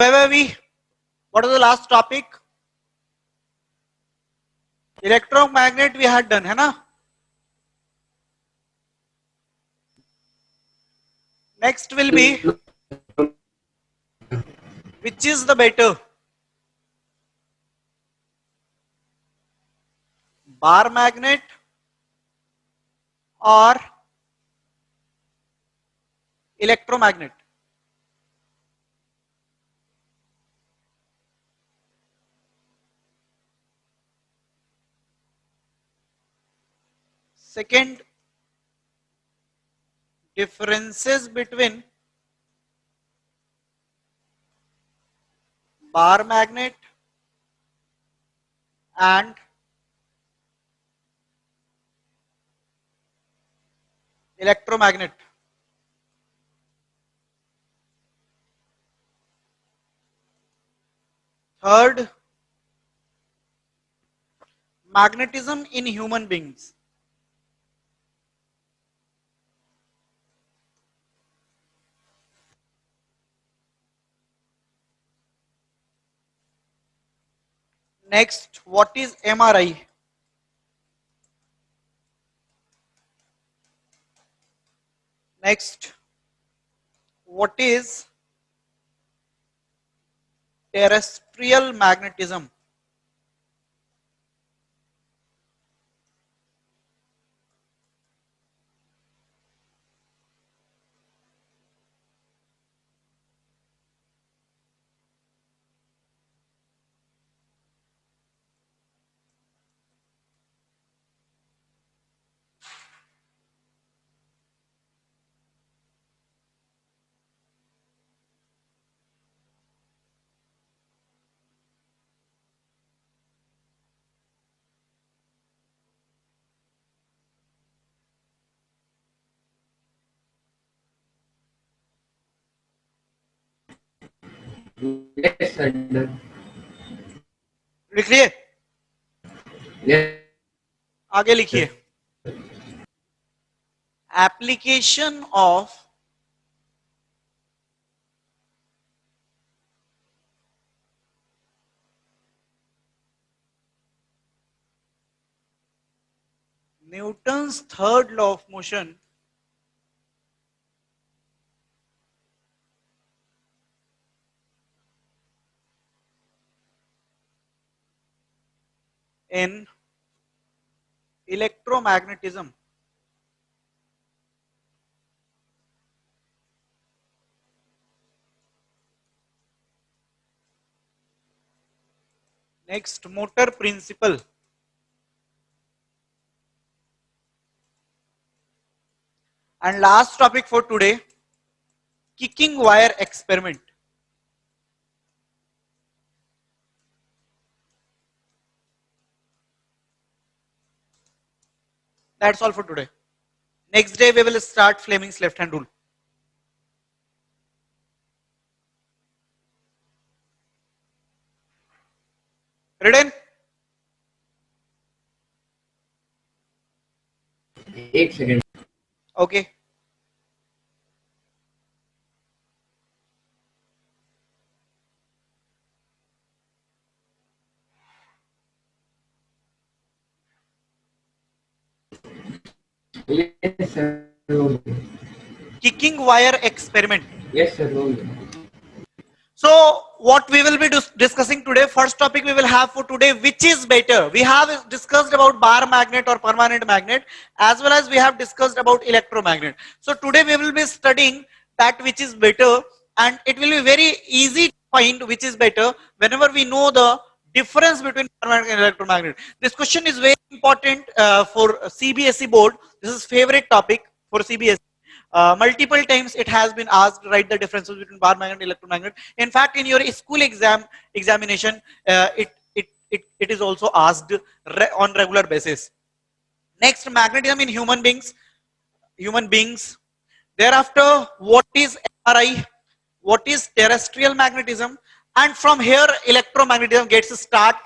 Where were we? What was the last topic? Electromagnet we had done, है ना? Next will be which is the better? Bar magnet or electromagnet? Second, differences between bar magnet and electromagnet. Third, magnetism in human beings. Next, what is MRI? Next, what is terrestrial magnetism? Yes, sir. लिखिए, Yes, आगे लिखिए. Application of Newton's third law of motion in electromagnetism. Next, motor principle. And last topic for today, kicking wire experiment. That's all for today. Next day we will start Fleming's left hand rule. Written? एक second. Okay. Yes, sir. हो गया. Kicking wire experiment. Yes, sir. हो गया. So what we will be discussing today, first topic we will have for today, which is better. We have discussed about bar magnet or permanent magnet, as well as we have discussed about electromagnet. So today we will be studying that which is better, and it will be very easy to find which is better whenever we know the difference between permanent and electromagnet. This question is very important for CBSE board. This is favorite topic for CBSE. Multiple times it has been asked, write the differences between bar magnet and electromagnet. In fact, in your school examination, it is also asked on regular basis. Next, magnetism in human beings. Thereafter, what is MRI? What is terrestrial magnetism? And from here, electromagnetism gets start.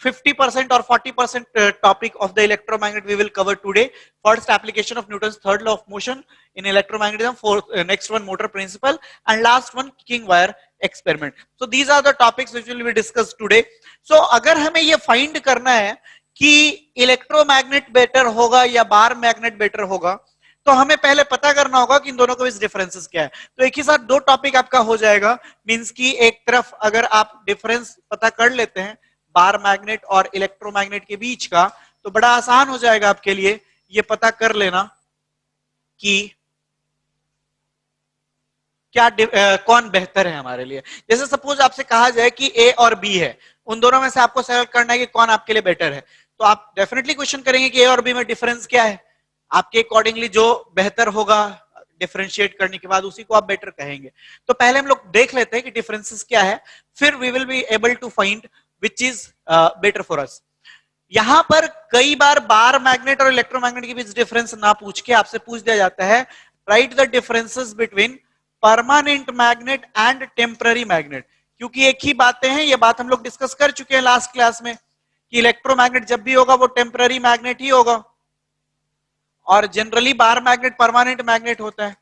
50% or 40% topic of the electromagnet we will cover today. First, application of Newton's third law of motion in electromagnetism. Fourth, next one, motor principle, and last one, kicking wire experiment. So these are the topics which will be discussed today. So अगर हमें ये find करना है कि electromagnet better होगा या bar magnet better होगा, तो हमें पहले पता करना होगा कि इन दोनों के बीच डिफरेंसेस क्या है. तो एक ही साथ दो टॉपिक आपका हो जाएगा. मींस कि एक तरफ अगर आप डिफरेंस पता कर लेते हैं बार मैग्नेट और इलेक्ट्रोमैग्नेट के बीच का, तो बड़ा आसान हो जाएगा आपके लिए ये पता कर लेना कि क्या कौन बेहतर है हमारे लिए. जैसे सपोज आपसे कहा जाए कि ए और बी है, उन दोनों में से आपको सेलेक्ट करना है कि कौन आपके लिए बेटर है, तो आप डेफिनेटली क्वेश्चन करेंगे कि ए और बी में डिफरेंस क्या है. आपके अकॉर्डिंगली जो बेहतर होगा डिफरेंशिएट करने के बाद उसी को आप बेटर कहेंगे. तो पहले हम लोग देख लेते हैं कि डिफरेंसेस क्या है, फिर we will be able to find which is better for us. यहां पर कई बार बार मैग्नेट और इलेक्ट्रोमैग्नेट के बीच डिफरेंस ना पूछ के आपसे पूछ दिया जाता है right the differences between permanent magnet and temporary magnet. क्योंकि एक ही बातें हैं, ये बात हम लोग डिस्कस कर चुके हैं लास्ट क्लास में कि इलेक्ट्रोमैग्नेट जब भी होगा वो टेम्पररी मैग्नेट ही होगा और generally bar magnet permanent magnet होता है.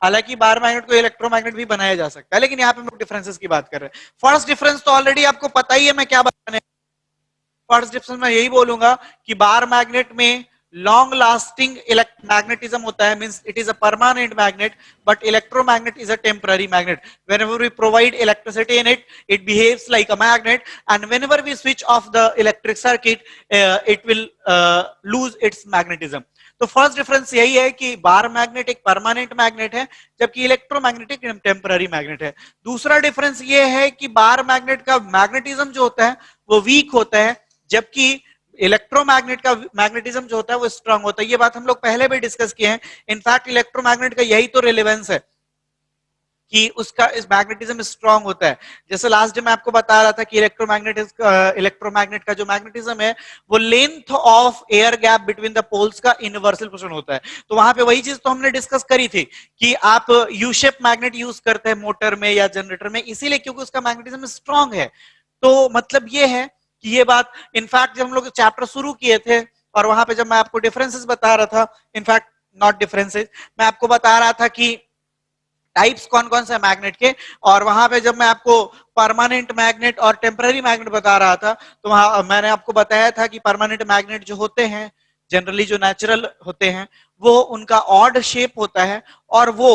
हालांकि बार मैग्नेट को इलेक्ट्रोमैग्नेट भी बनाया जा सकता है, लेकिन यहाँ पे हम लोग डिफरेंसेस की बात कर रहे हैं. फर्स्ट डिफरेंस तो ऑलरेडी आपको पता ही है मैं क्या बताने. फर्स्ट डिफरेंस मैं यही बोलूंगा कि बार मैग्नेट में लॉन्ग लास्टिंग मैग्नेटिज्म होता है, means it is a permanent magnet, but electromagnet is a temporary magnet. whenever we provide electricity in it, it behaves like a magnet, and whenever we switch off the electric circuit, it will lose its magnetism. तो first difference यही है कि bar magnet एक permanent magnet है जबकि electromagnet एक temporary magnet है. दूसरा डिफरेंस ये है कि बार मैग्नेट का मैग्नेटिज्म जो होता है वो वीक होता है, जबकि इलेक्ट्रोमैग्नेट का मैग्नेटिज्म जो होता है वो स्ट्रांग होता है. ये बात हम लोग पहले भी डिस्कस किए हैं. इनफैक्ट इलेक्ट्रोमैग्नेट का यही तो रिलेवेंस है कि उसका इस मैग्नेटिज्म स्ट्रांग होता है. जैसे लास्ट डे मैं आपको बता रहा था कि इलेक्ट्रोमैग्नेट का जो मैग्नेटिज्म है वो length of air gap between the poles का इनवर्सल पोर्शन होता है. तो वहां पे वही चीज तो हमने डिस्कस करी थी कि आप यू शेप मैग्नेट यूज करते हैं मोटर में या जनरेटर में, इसीलिए क्योंकि उसका मैग्नेटिज्म स्ट्रांग है. तो मतलब ये है कि ये बात इनफैक्ट जब हम लोग चैप्टर शुरू किए थे और वहां पे जब मैं आपको डिफरेंसेस बता रहा था, इनफैक्ट नॉट डिफरेंसेस, मैं आपको बता रहा था कि टाइप्स कौन कौन से मैग्नेट के, और वहां पे जब मैं आपको परमानेंट मैग्नेट और टेम्पररी मैग्नेट बता रहा था तो वहां मैंने आपको बताया था कि परमानेंट मैग्नेट जो होते हैं जनरली जो नेचुरल होते हैं वो उनका ऑड शेप होता है और वो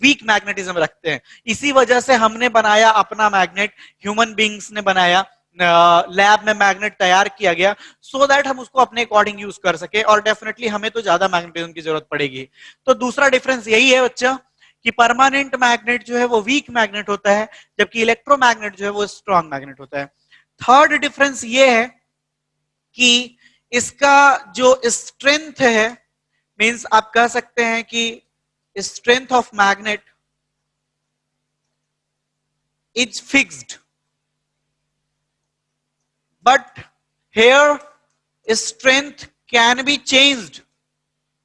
वीक मैग्नेटिज्म रखते हैं. इसी वजह से हमने बनाया अपना मैग्नेट, ह्यूमन बींग्स ने बनाया, लैब में मैग्नेट तैयार किया गया सो दैट हम उसको अपने अकॉर्डिंग यूज कर सके, और डेफिनेटली हमें तो ज्यादा मैग्नेटिज्म की जरूरत पड़ेगी. तो दूसरा डिफरेंस यही है बच्चा कि परमानेंट मैग्नेट जो है वो वीक मैग्नेट होता है जबकि इलेक्ट्रोमैग्नेट जो है वो स्ट्रॉन्ग मैग्नेट होता है. थर्ड डिफरेंस ये है कि इसका जो स्ट्रेंथ है, मींस आप कह सकते हैं कि strength of magnet is fixed, but here strength can be changed,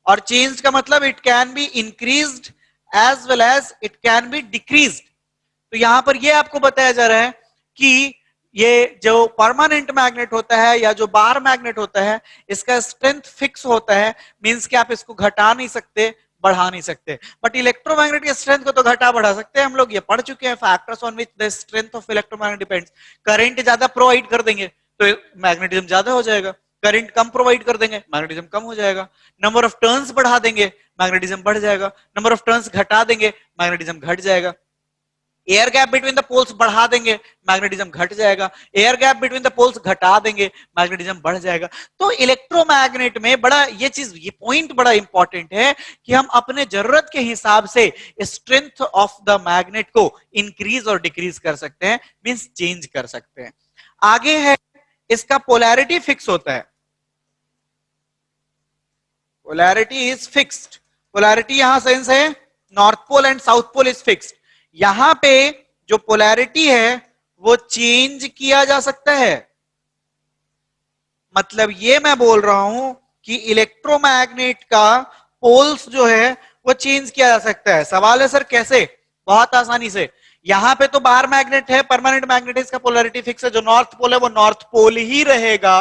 और चेंज का मतलब it can be increased as well as it can be decreased. तो यहां पर ये आपको बताया जा रहा है कि ये जो परमानेंट मैग्नेट होता है या जो बार मैग्नेट होता है इसका स्ट्रेंथ फिक्स होता है, मींस कि आप इसको घटा नहीं सकते बढ़ा नहीं सकते. बट इलेक्ट्रोमैग्नेट के स्ट्रेंथ को तो घटा बढ़ा सकते हैं, हम लोग ये पढ़ चुके हैं factors on which the strength of electromagnet depends. Current ज्यादा प्रोवाइड कर देंगे तो मैग्नेटिज्म ज्यादा हो जाएगा, करंट कम प्रोवाइड कर देंगे मैग्नेटिज्म कम हो जाएगा, नंबर ऑफ टर्न्स बढ़ा देंगे मैग्नेटिज्म बढ़ जाएगा, नंबर ऑफ टर्न्स घटा देंगे मैग्नेटिज्म घट जाएगा, air gap between the poles बढ़ा देंगे मैग्नेटिज्म घट जाएगा, air gap between the poles घटा देंगे मैग्नेटिज्म बढ़ जाएगा. तो इलेक्ट्रोमैग्नेट में बड़ा ये चीज, ये पॉइंट बड़ा इंपॉर्टेंट है कि हम अपने जरूरत के हिसाब से स्ट्रेंथ ऑफ द मैग्नेट को इंक्रीज और डिक्रीज कर सकते हैं, मींस चेंज कर सकते हैं. आगे है इसका पोलैरिटी फिक्स होता है. Polarity is fixed. पोलैरिटी यहां सेंस है north pole and south pole is fixed. यहां पे जो पोलैरिटी है वो चेंज किया जा सकता है. मतलब ये मैं बोल रहा हूं कि इलेक्ट्रोमैग्नेट का पोल्स जो है वो चेंज किया जा सकता है. सवाल है सर कैसे? बहुत आसानी से. यहां पे तो बार मैग्नेट है, परमानेंट मैग्नेट है, इसका पोलैरिटी फिक्स है, जो नॉर्थ पोल है वो नॉर्थ पोल ही रहेगा,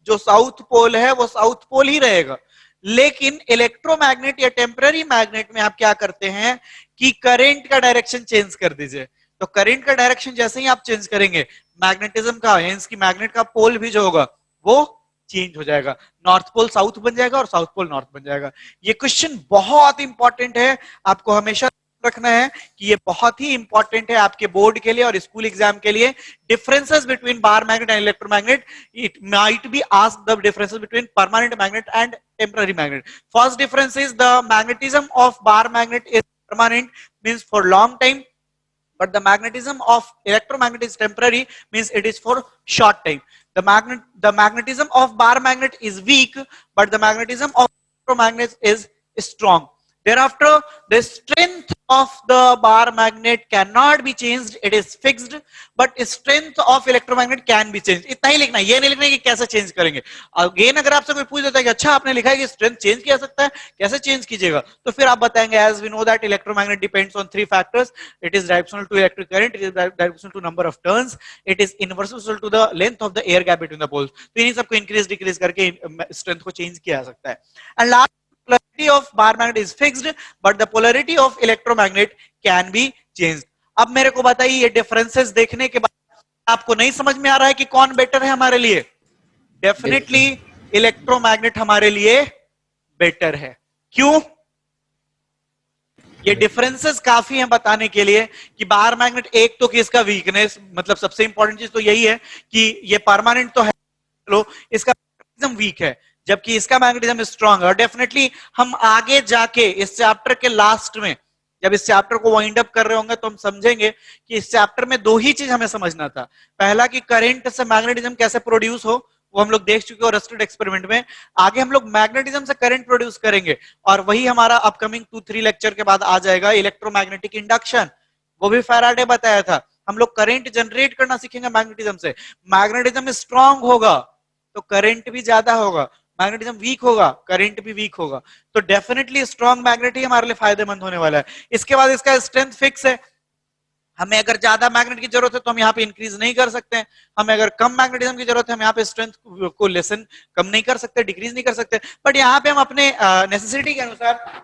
जो साउथ पोल है वो साउथ पोल ही रहेगा। लेकिन इलेक्ट्रोमैग्नेट या टेम्पररी मैग्नेट में आप क्या करते हैं कि करंट का डायरेक्शन चेंज कर दीजिए। तो करंट का डायरेक्शन जैसे ही आप चेंज करेंगे, मैग्नेटिज्म का की मैग्नेट का पोल भी जो होगा वो चेंज हो जाएगा, नॉर्थ पोल साउथ बन जाएगा और साउथ पोल नॉर्थ बन जाएगा। ये क्वेश्चन बहुत इंपॉर्टेंट है, आपको हमेशा रखना है कि ये बहुत ही इंपॉर्टेंट है आपके बोर्ड के लिए और स्कूल एग्जाम के लिए। Differences between bar magnet and electromagnet, it might be asked the differences between permanent magnet and temporary magnet. First difference is the magnetism of bar magnet is permanent, means for long time, but the magnetism of electromagnet is temporary, means it is for short time. The magnetism of bar magnet is weak, but the magnetism of electromagnet is strong. Thereafter, the strength of the bar magnet cannot be changed, it is fixed, but strength of electromagnet can be changed. इतना ही लिखना है, ये नहीं लिखना है कि कैसे change करेंगे। अगेन अगर आपसे कोई पूछ देता है कि अच्छा आपने लिखा है कि स्ट्रेंथ चेंज किया सकता है, कैसे चेंज कीजिएगा, तो फिर आप बताएंगे as we know that electromagnet depends on three factors, it is directional to electric current, it is directional to number of turns, it is inversal to the length of the air gap between the poles. तो इन्हीं सबको increase decrease करके strength को change किया जा सकता है। And last, polarity of bar magnet is fixed, but the polarity of electromagnet can be changed. अब मेरे को बताइए, ये डिफरेंसेस देखने के बाद आपको नहीं समझ में आ रहा है कि कौन बेटर है हमारे लिए? डेफिनेटली इलेक्ट्रोमैग्नेट हमारे लिए बेटर है। क्यों? ये डिफरेंसेस काफी हैं बताने के लिए कि बार मैग्नेट, एक तो कि इसका वीकनेस, मतलब सबसे इंपॉर्टेंट चीज तो यही है कि ये परमानेंट तो है, लो इसका मैग्नेटिज्म वीक है, जबकि इसका मैग्नेटिज्म स्ट्रांग है। और डेफिनेटली हम आगे जाके इस चैप्टर के लास्ट में, जब इस चैप्टर को वाइंड अप कर रहे होंगे, तो हम समझेंगे कि इस चैप्टर में दो ही चीज हमें समझना था। पहला कि करंट से मैग्नेटिज्म कैसे प्रोड्यूस हो, वो हम लोग देख चुके हो रस्टेड एक्सपेरिमेंट में। आगे हम लोग मैग्नेटिज्म से करंट प्रोड्यूस करेंगे, और वही हमारा अपकमिंग 2-3 लेक्चर के बाद आ जाएगा, इलेक्ट्रोमैग्नेटिक इंडक्शन। वो भी फैराडे बताया था। हम लोग करंट जनरेट करना सीखेंगे मैग्नेटिज्म से। मैग्नेटिज्म स्ट्रांग होगा तो करंट भी ज्यादा होगा, मैग्नेटिज्म वीक होगा करंट भी वीक होगा। तो डेफिनेटली स्ट्रांग मैग्नेट ही हमारे लिए फायदेमंद होने वाला है। इसके बाद इसका स्ट्रेंथ फिक्स है, हमें अगर ज्यादा मैग्नेट की जरूरत है तो हम यहाँ पे इंक्रीज नहीं कर सकते हैं, हमें अगर कम मैग्नेटिज्म की जरूरत है हम यहाँ पे स्ट्रेंथ को लेसन कम नहीं कर सकते, डिक्रीज नहीं कर सकते, बट यहाँ पे हम अपने नेसेसिटी के अनुसार,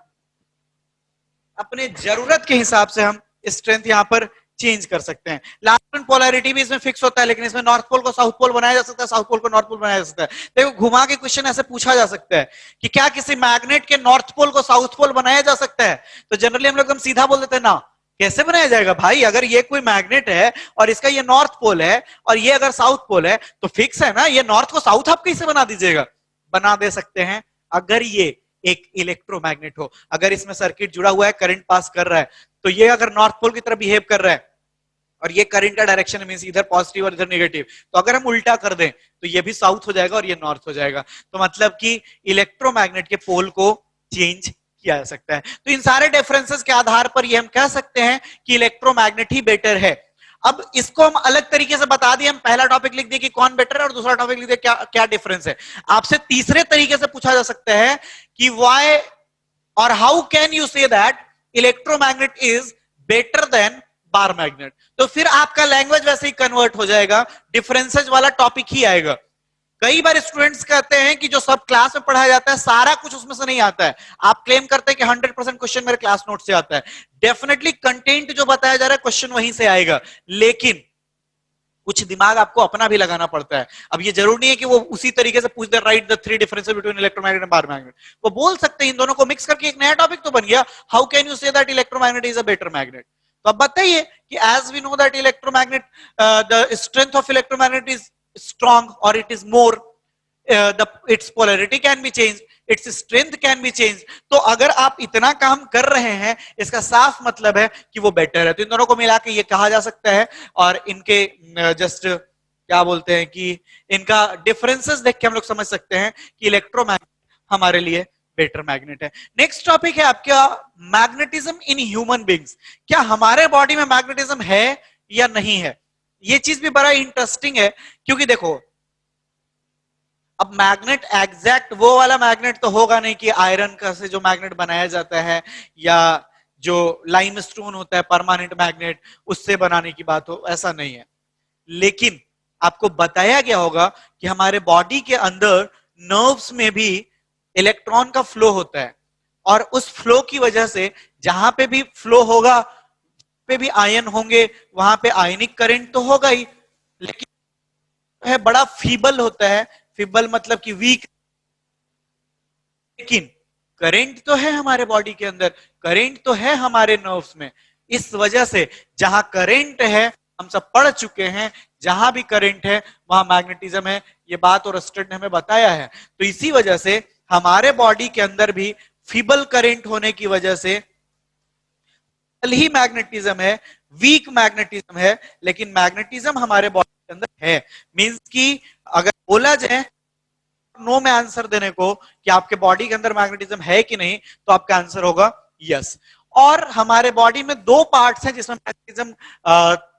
अपने जरूरत के हिसाब से हम स्ट्रेंथ यहाँ पर चेंज कर सकते हैं। लास्ट में पोलैरिटी भी इसमें फिक्स होता है, लेकिन इसमें नॉर्थ पोल को साउथ पोल बनाया जा सकता है, साउथ पोल को नॉर्थ पोल बनाया जा सकता है। देखो घुमा के क्वेश्चन ऐसे पूछा जा सकता है कि क्या किसी मैग्नेट के नॉर्थ पोल को साउथ पोल बनाया जा सकता है, तो जनरली हम लोग एकदम सीधा बोल देते हैं ना, कैसे बनाया जाएगा भाई, अगर ये कोई मैग्नेट है और इसका ये नॉर्थ पोल है और ये अगर साउथ पोल है तो फिक्स है ना, ये नॉर्थ को साउथ आप कैसे बना दीजिएगा? बना दे सकते हैं अगर ये एक इलेक्ट्रोमैग्नेट हो, अगर इसमें सर्किट जुड़ा हुआ है, करंट पास कर रहा है, तो ये अगर नॉर्थ पोल की तरह बिहेव कर रहा है और ये करंट का डायरेक्शन मींस इधर पॉजिटिव और इधर नेगेटिव, तो अगर हम उल्टा कर दें तो ये भी साउथ हो जाएगा और ये नॉर्थ हो जाएगा। तो मतलब कि इलेक्ट्रोमैग्नेट के पोल को चेंज किया जा सकता है। तो इन सारे डिफरेंसेस के आधार पर ये हम कह सकते हैं कि इलेक्ट्रोमैग्नेट ही बेटर है। अब इसको हम अलग तरीके से बता दिए, हम पहला टॉपिक लिख दिए कि कौन बेटर है और दूसरा टॉपिक लिख दिए क्या क्या डिफरेंस है। आपसे तीसरे तरीके से पूछा जा सकता है कि व्हाई और how can you say that electromagnet is better than bar magnet, तो फिर आपका लैंग्वेज वैसे ही कन्वर्ट हो जाएगा, डिफरेंसेस वाला टॉपिक ही आएगा। कई बार स्टूडेंट्स कहते हैं कि जो सब क्लास में पढ़ाया जाता है सारा कुछ उसमें से नहीं आता है। आप क्लेम करते हैं कि 100% क्वेश्चन मेरे क्लास नोट से आता है। डेफिनेटली कंटेंट जो बताया जा रहा है क्वेश्चन वहीं से आएगा, लेकिन कुछ दिमाग आपको अपना भी लगाना पड़ता है। अब ये जरूर नहीं है कि वो उसी तरीके से पूछ दे write the 3 differences between electromagnet and bar magnet, वो बोल सकते हैं इन दोनों को मिक्स करके एक नया टॉपिक तो बन गया, how can you say that electromagnet is a better magnet. तो अब बताइए कि as we know that electromagnet, the strength of electromagnet is strong और it is more, its polarity can be changed, its strength can be changed। तो अगर आप इतना काम कर रहे हैं इसका साफ मतलब है कि वो बेटर है। तो इन दोनों को मिला के ये कहा जा सकता है, और इनके जस्ट क्या बोलते हैं कि इनका डिफरेंसेस देख के हम लोग समझ सकते हैं कि इलेक्ट्रोमैग्नेट हमारे लिए बेटर मैग्नेट है। नेक्स्ट टॉपिक है आपका मैग्नेटिज्म इन ह्यूमन बींग्स। क्या हमारे बॉडी में मैग्नेटिज्म है या नहीं है? ये चीज भी बड़ा इंटरेस्टिंग है, क्योंकि देखो अब मैग्नेट एग्जैक्ट वो वाला मैग्नेट तो होगा नहीं कि आयरन का से जो मैग्नेट बनाया जाता है या जो लाइमस्टोन होता है परमानेंट मैग्नेट, उससे बनाने की बात हो, ऐसा नहीं है। लेकिन आपको बताया गया होगा कि हमारे बॉडी के अंदर नर्व्स में भी इलेक्ट्रॉन का फ्लो होता है, और उस फ्लो की वजह से जहां पे भी फ्लो होगा पे भी आयन होंगे, वहां पे आयनिक करंट तो होगा ही, लेकिन है बड़ा फीबल होता है। फीबल मतलब कि वीक, लेकिन करंट तो है हमारे बॉडी के अंदर, करंट तो है हमारे नर्व्स में। इस वजह से जहां करंट है, हम सब पढ़ चुके हैं, जहां भी करंट है वहां मैग्नेटिज्म है, ये बात और स्टड ने हमें बताया है। तो इसी वजह से हमारे बॉडी के अंदर भी फीबल करंट होने की वजह से ही मैग्नेटिज्म है, वीक मैग्नेटिज्म है, लेकिन मैग्नेटिज्म हमारे बॉडी के अंदर है। मींस कि अगर बोला जाए नो में आंसर देने को कि आपके बॉडी के अंदर मैग्नेटिज्म है कि नहीं, तो आपका आंसर होगा यस। और हमारे बॉडी में दो पार्ट्स हैं जिसमें मैग्नेटिज्म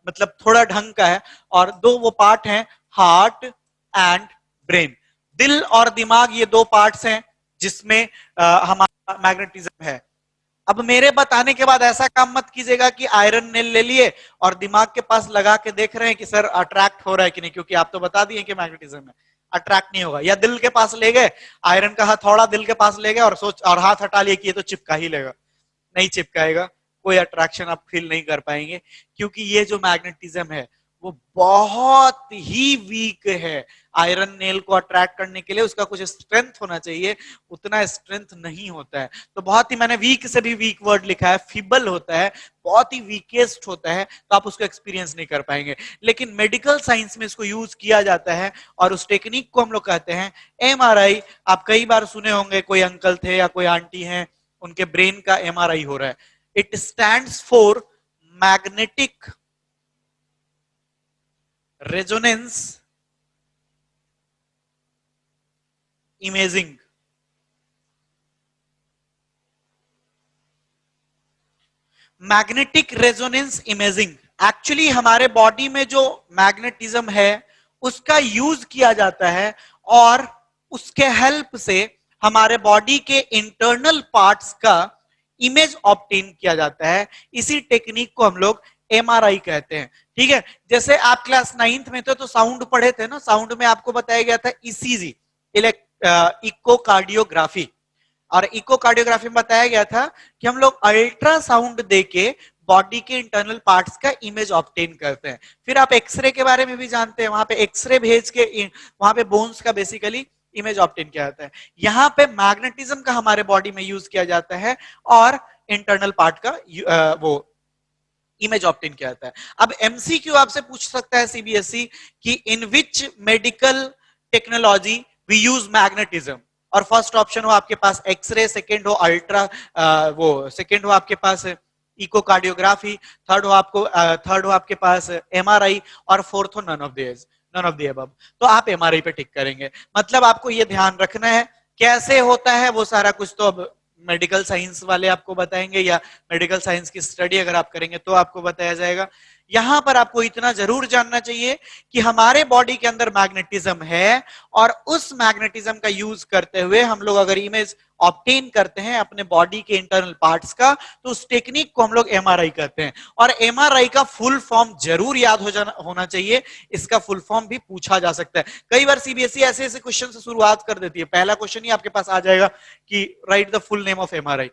मतलब थोड़ा ढंग का है, और दो वो पार्ट हैं, हार्ट एंड ब्रेन। दिल और दिमाग, ये दो पार्ट्स हैं जिसमें हमारा मैग्नेटिज्म है। अब मेरे बताने के बाद ऐसा काम मत कीजिएगा कि आयरन नेल ले लिए और दिमाग के पास लगा के देख रहे हैं कि सर अट्रैक्ट हो रहा है कि नहीं, क्योंकि आप तो बता दिए कि मैग्नेटिज्म है, अट्रैक्ट नहीं होगा। या दिल के पास ले गए, आयरन का हथौड़ा दिल के पास ले गए और सोच और हाथ हटा लिए कि ये तो चिपका ही लेगा, नहीं चिपकाएगा, कोई अट्रैक्शन आप फील नहीं कर पाएंगे, क्योंकि ये जो मैग्नेटिज्म है वो बहुत ही वीक है। आयरन नेल को अट्रैक्ट करने के लिए उसका कुछ स्ट्रेंथ होना चाहिए, उतना स्ट्रेंथ नहीं होता है। तो बहुत ही, मैंने वीक से भी वीक वर्ड लिखा है, फीबल होता है, बहुत ही वीकेस्ट होता है, तो आप उसको एक्सपीरियंस नहीं कर पाएंगे। लेकिन मेडिकल साइंस में इसको यूज किया जाता है, और उस टेक्निक को हम लोग कहते हैं एमआरआई। आप कई बार सुने होंगे, कोई अंकल थे या कोई आंटी हैं, उनके ब्रेन का एमआरआई हो रहा है। It stands for magnetic resonance imaging. Magnetic resonance imaging, actually हमारे बॉडी में जो मैग्नेटिज्म है उसका यूज किया जाता है, और उसके हेल्प से हमारे बॉडी के इंटरनल पार्ट्स का इमेज ऑब्टेन किया जाता है। इसी टेक्निक को हम लोग एमआरआई कहते हैं। ठीक है, जैसे आप क्लास 9th में थे तो साउंड पढ़े थे ना, साउंड में आपको बताया गया था ईसीजी, इकोकार्डियोग्राफी। और इकोकार्डियोग्राफी में बताया गया था कि हम लोग अल्ट्रासाउंड देके बॉडी के इंटरनल पार्ट्स का इमेज ऑब्टेन करते हैं। फिर आप एक्सरे के बारे में भी जानते हैं, वहां पे एक्सरे भेज के वहां पे बोन्स का बेसिकली इमेज ऑब्टेन किया जाता है। यहाँ पे मैग्नेटिज्म का हमारे बॉडी में यूज किया जाता है, और इंटरनल पार्ट का वो इमेज ऑब्टेन किया जाता है। अब एमसीक्यू आपसे पूछ सकता है सीबीएसई कि in which medical technology we use magnetism, और फर्स्ट ऑप्शन हो आपके पास एक्सरे, सेकंड हो अल्ट्रा वो सेकंड हो आपके पास इकोकार्डियोग्राफी, थर्ड हो आपके पास एमआरआई, और फोर्थ हो नन ऑफ द अबव। तो आप एमआरआई पे टिक करेंगे। मतलब आपको ये ध्यान रखना है कैसे होता है वो सारा कुछ तो अब मेडिकल साइंस वाले आपको बताएंगे, या मेडिकल साइंस की स्टडी अगर आप करेंगे तो आपको बताया जाएगा। यहां पर आपको इतना जरूर जानना चाहिए कि हमारे बॉडी के अंदर मैग्नेटिज्म है, और उस मैग्नेटिज्म का यूज करते हुए हम लोग अगर इमेज ऑब्टेन करते हैं अपने बॉडी के इंटरनल पार्ट्स का, तो उस टेक्निक को हम लोग एमआरआई कहते हैं। और एमआरआई का फुल फॉर्म जरूर याद होना चाहिए, इसका फुल फॉर्म भी पूछा जा सकता है। कई बार सीबीएसई ऐसे ऐसे क्वेश्चन से शुरुआत कर देती है, पहला क्वेश्चन ही आपके पास आ जाएगा कि right the full name of MRI.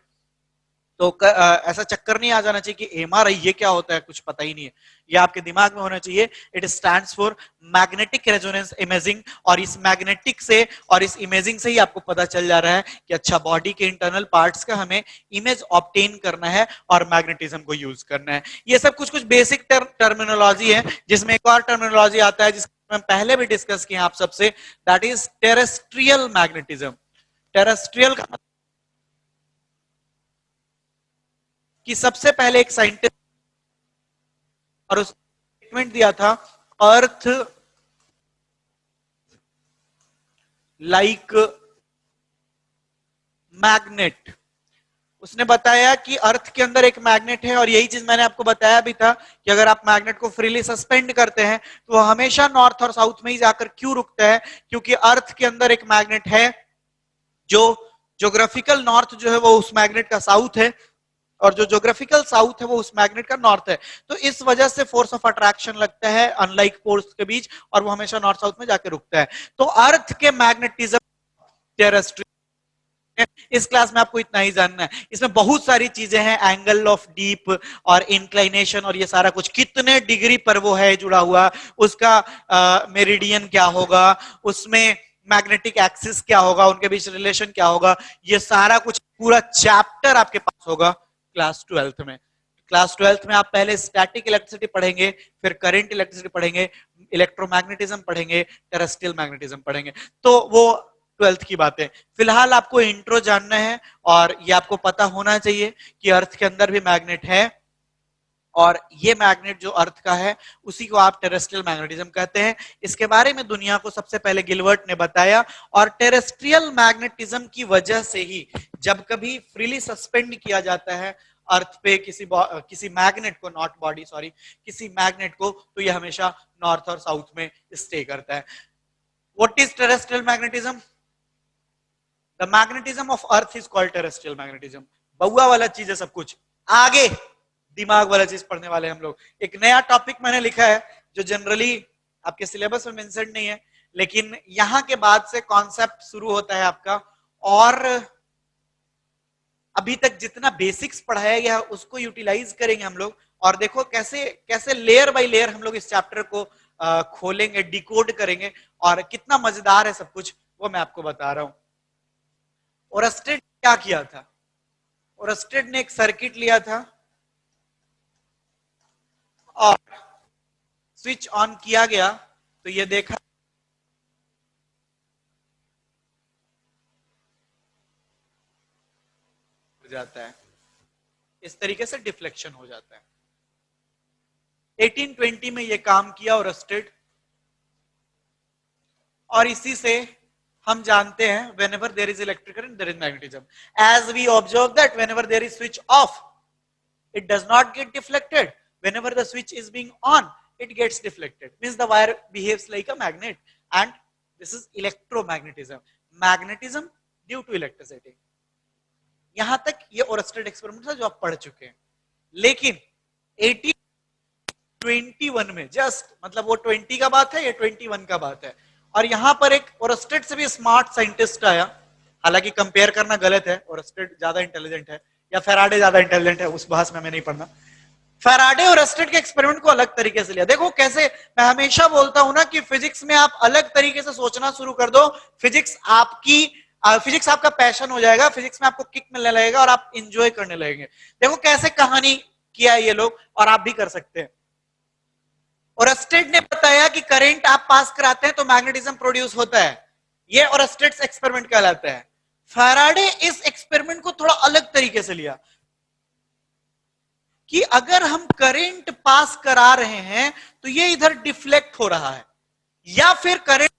तो ऐसा चक्कर नहीं आ जाना चाहिए कि एमआरआई ये क्या होता है, कुछ पता ही नहीं है। ये आपके दिमाग में होना चाहिए, it stands for magnetic resonance imaging. और इस मैग्नेटिक से और इस इमेजिंग से ही आपको पता चल जा रहा है कि अच्छा, बॉडी के इंटरनल पार्ट्स का हमें इमेज ऑब्टेन करना है और मैग्नेटिज्म को यूज करना है। ये सब कुछ कुछ बेसिक टर्मिनोलॉजी है, जिसमें एक और टर्मिनोलॉजी आता है जिसको हम पहले भी डिस्कस किए आपसे, that is terrestrial magnetism. Terrestrial का कि सबसे पहले एक साइंटिस्ट और उस स्टेटमेंट दिया था, अर्थ लाइक मैग्नेट। उसने बताया कि अर्थ के अंदर एक मैग्नेट है, और यही चीज मैंने आपको बताया भी था कि अगर आप मैग्नेट को फ्रीली सस्पेंड करते हैं तो वो हमेशा नॉर्थ और साउथ में ही जाकर क्यों रुकता है, क्योंकि अर्थ के अंदर एक मैग्नेट है, जो ज्योग्राफिकल नॉर्थ जो है वो उस मैग्नेट का साउथ है, और जो ज्योग्राफिकल साउथ है वो उस मैग्नेट का नॉर्थ है। तो इस वजह से फोर्स ऑफ अट्रैक्शन लगता है अनलाइक पोल्स के बीच, और वो हमेशा नॉर्थ साउथ में जाके रुकता है। तो अर्थ के मैग्नेटिज्म टेरेस्ट्रियल, इस क्लास में आपको इतना ही जानना है। इसमें बहुत सारी चीजें हैं, एंगल ऑफ डीप और इंक्लाइनेशन और ये सारा कुछ, कितने डिग्री पर वो है जुड़ा हुआ, उसका मेरिडियन क्या होगा, उसमें मैग्नेटिक एक्सिस क्या होगा, उनके बीच रिलेशन क्या होगा, ये सारा कुछ पूरा चैप्टर आपके पास होगा क्लास 12th में। क्लास 12th में आप पहले स्टैटिक इलेक्ट्रिसिटी पढ़ेंगे, फिर करंट इलेक्ट्रिसिटी पढ़ेंगे, इलेक्ट्रोमैग्नेटिज्म पढ़ेंगे, टेरेस्ट्रियल मैग्नेटिज्म पढ़ेंगे। तो वो 12th की बात है। फिलहाल आपको इंट्रो जानना है और ये आपको पता होना चाहिए कि अर्थ के अंदर भी मैग्नेट है, और ये मैग्नेट जो अर्थ का है उसी को आप टेरेस्ट्रियल मैग्नेटिज्म कहते हैं। इसके बारे में दुनिया को सबसे पहले गिलबर्ट ने बताया, और टेरेस्ट्रियल मैग्नेटिज्म की वजह से ही जब कभी फ्रीली सस्पेंड किया जाता है अर्थ पे किसी मैग्नेट को, नॉट बॉडी सॉरी, किसी मैग्नेट को, तो ये हमेशा नॉर्थ और साउथ में स्टे करता है। What is terrestrial magnetism? The magnetism of earth is called terrestrial magnetism. बउआ वाला चीज है सब कुछ, आगे दिमाग वाला चीज पढ़ने वाले हम लोग। एक नया टॉपिक मैंने लिखा है जो जनरली आपके सिलेबस में मेंशन नहीं है, लेकिन यहां के बाद से कॉन्सेप्ट शुरू होता है आपका, और अभी तक जितना बेसिक्स पढ़ाया गया उसको यूटिलाइज करेंगे हम लोग, और देखो कैसे कैसे लेयर बाय लेयर हम लोग इस चैप्टर को खोलेंगे, डिकोड करेंगे, और कितना मजेदार है सब कुछ वो मैं आपको बता रहा हूं। ओरस्टेड क्या किया था? ओरस्टेड ने एक सर्किट लिया था और स्विच ऑन किया गया तो ये देखा हो जाता है, इस तरीके से डिफ्लेक्शन हो जाता है। 1820 में ये काम किया ओरस्टेड, और इसी से हम जानते हैं whenever there is electric current there is magnetism, as we observe that whenever there is switch off it does not get deflected, whenever the switch is being on it gets deflected, means the wire behaves like a magnet, and this is electromagnetism, magnetism due to electricity। यहां तक ये Oersted experiment था जो आप पढ़ चुके हैं। लेकिन 1821 में, जस्ट मतलब वो 20 का बात है, ये 21 का बात है, और यहां पर एक ओरस्टेड से भी स्मार्ट साइंटिस्ट आया। हालांकि कंपेयर करना गलत है, ओरस्टेड ज्यादा इंटेलिजेंट है या फेराडे ज्यादा इंटेलिजेंट है, उस बहस में हमें नहीं पढ़ना। फेराडे और ओरस्टेड के एक्सपेरिमेंट को अलग तरीके से लिया। देखो कैसे, मैं हमेशा बोलता हूं ना कि फिजिक्स में आप अलग तरीके से सोचना शुरू कर दो, फिजिक्स आपका पैशन हो जाएगा, फिजिक्स में आपको किक मिलने लगेगा और आप इंजॉय करने लगेंगे। देखो कैसे कहानी किया है ये लोग, और आप भी कर सकते हैं। ओरस्टेड ने बताया कि करंट आप पास कराते हैं तो मैग्नेटिज्म प्रोड्यूस होता है, ये ओरस्टेड एक्सपेरिमेंट कहलाता है। फैराडे इस एक्सपेरिमेंट को थोड़ा अलग तरीके से लिया कि अगर हम करंट पास करा रहे हैं तो ये इधर डिफ्लेक्ट हो रहा है, या फिर करंट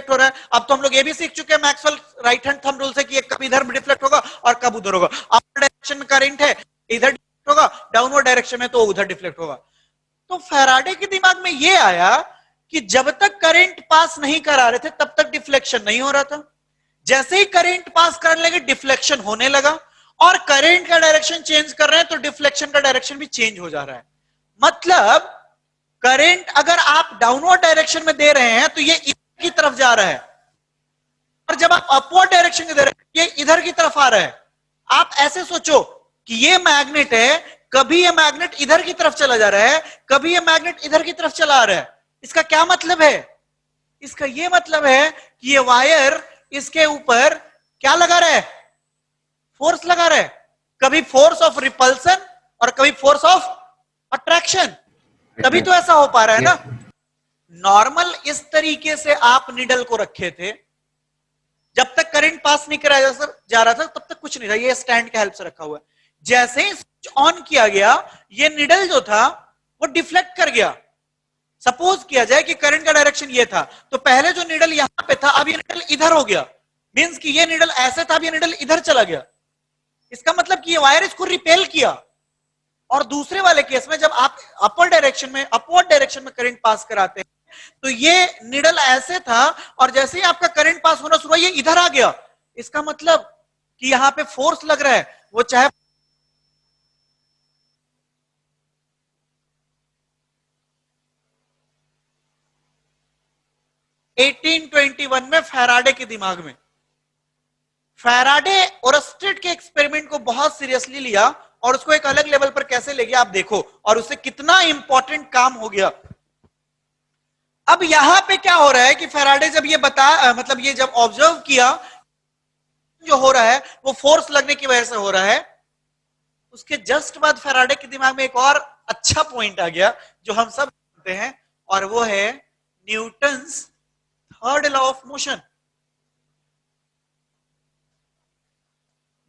हो रहा है। अब तो हम लोग ये भी सीख चुके हैं Maxwell right hand thumb rule से कि ये कब इधर डिफ्लेक्ट होगा और कब उधर होगा। अपर डायरेक्शन में करंट है, इधर डिफ्लेक्ट होगा, डाउनवर्ड डायरेक्शन में तो उधर डिफ्लेक्ट होगा। तो फैराडे के दिमाग में ये आया कि जब तक करंट पास नहीं करा रहे थे तब तक डिफ्लेक्शन नहीं हो रहा था, जैसे ही करंट पास करने लगे डिफ्लेक्शन होने लगा, और करंट का डायरेक्शन चेंज कर रहे हैं तो डिफ्लेक्शन का डायरेक्शन भी चेंज हो जा रहा है। मतलब करंट अगर आप डाउनवर्ड डायरेक्शन में दे रहे हैं तो ये इधर की तरफ जा रहा है, और जब आप अपवर्ड डायरेक्शन में दे रहे हैं ये इधर की तरफ आ रहा है। आप ऐसे सोचो कि ये मैग्नेट है, कभी ये मैग्नेट इधर की तरफ चला जा रहा है, कभी ये मैग्नेट इधर की तरफ चला आ रहा है। इसका क्या मतलब है? इसका ये मतलब है कि ये वायर इसके ऊपर क्या लगा रहा है? फोर्स लगा रहा है, कभी फोर्स ऑफ रिपल्सन और कभी फोर्स ऑफ अट्रैक्शन, तभी तो ऐसा हो पा रहा है ना। नॉर्मल इस तरीके से आप निडल को रखे थे, जब तक करंट पास नहीं कराया जा रहा था तब तक कुछ नहीं था, ये स्टैंड के हेल्प से रखा हुआ है। जैसे ही स्विच ऑन किया गया ये निडल जो था वो डिफ्लेक्ट कर गया। सपोज किया जाए कि करंट का डायरेक्शन ये था, तो पहले जो निडल यहां पे था अब ये निडल इधर हो गया, मींस कि ये निडल ऐसे था अब ये निडल इधर चला गया। इसका मतलब कि ये वायर इसको रिपेल किया। और दूसरे वाले केस में जब आप अपवर्ड डायरेक्शन में करंट पास कराते हैं तो ये निडल ऐसे था और जैसे ही आपका करंट पास होना शुरू हुआ ये इधर आ गया। इसका मतलब कि यहां पे फोर्स लग रहा है, वो चाहे 1821 में फैराडे के दिमाग में, फैराडे ओरस्टेड के एक्सपेरिमेंट को बहुत सीरियसली लिया और उसको एक अलग लेवल पर कैसे ले गया आप देखो, और उससे कितना इंपॉर्टेंट काम हो गया। अब यहां पे क्या हो रहा है कि फैराडे जब ये मतलब ये जब ऑब्जर्व किया जो हो रहा है वो फोर्स लगने की वजह से हो रहा है, उसके जस्ट बाद फैराडे के दिमाग में एक और अच्छा पॉइंट आ गया जो हम सब जानते हैं, और वो है Newton's third law of motion.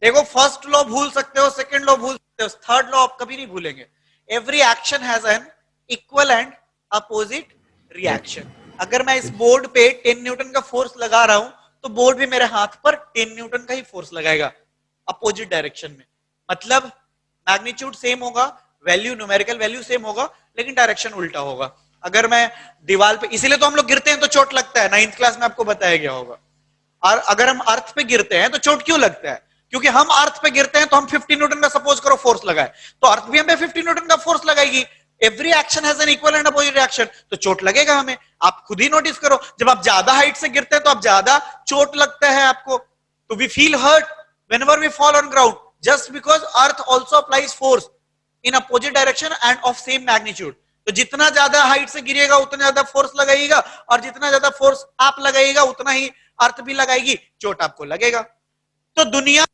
देखो फर्स्ट लॉ भूल सकते हो, सेकंड लॉ भूल सकते हो, थर्ड लॉ आप कभी नहीं भूलेंगे। Every action has an equal and opposite reaction. अगर मैं इस बोर्ड पे 10 न्यूटन का फोर्स लगा रहा हूं तो बोर्ड भी मेरे हाथ पर 10 न्यूटन का ही फोर्स लगाएगा अपोजिट डायरेक्शन में। मतलब मैग्नीट्यूड सेम होगा, वैल्यू न्यूमेरिकल वैल्यू सेम होगा, लेकिन डायरेक्शन उल्टा होगा। अगर मैं दीवार पे, इसीलिए तो हम लोग गिरते हैं तो चोट लगता है, 9th क्लास में आपको बताया गया होगा। और अगर हम अर्थ पे गिरते हैं तो चोट क्यों लगता है? क्योंकि हम अर्थ पे गिरते हैं तो हम 50 न्यूटन का सपोज करो फोर्स लगाए, तो अर्थ भी हमें 50 न्यूटन का फोर्स लगाएगी। Every action has an equal and opposite reaction, तो चोट लगेगा हमें। आप खुद ही नोटिस करो, जब आप ज्यादा हाइट से गिरते हैं तो आप ज्यादा चोट लगता है आपको, तो we feel hurt whenever we fall on ground, just because earth also applies force in opposite direction and of same magnitude. तो जितना ज्यादा हाइट से गिरिएगा उतना ज्यादा फोर्स लगाएगा, और जितना ज्यादा फोर्स आप लगाएगा उतना ही अर्थ भी लगाएगी, चोट आपको लगेगा। तो दुनिया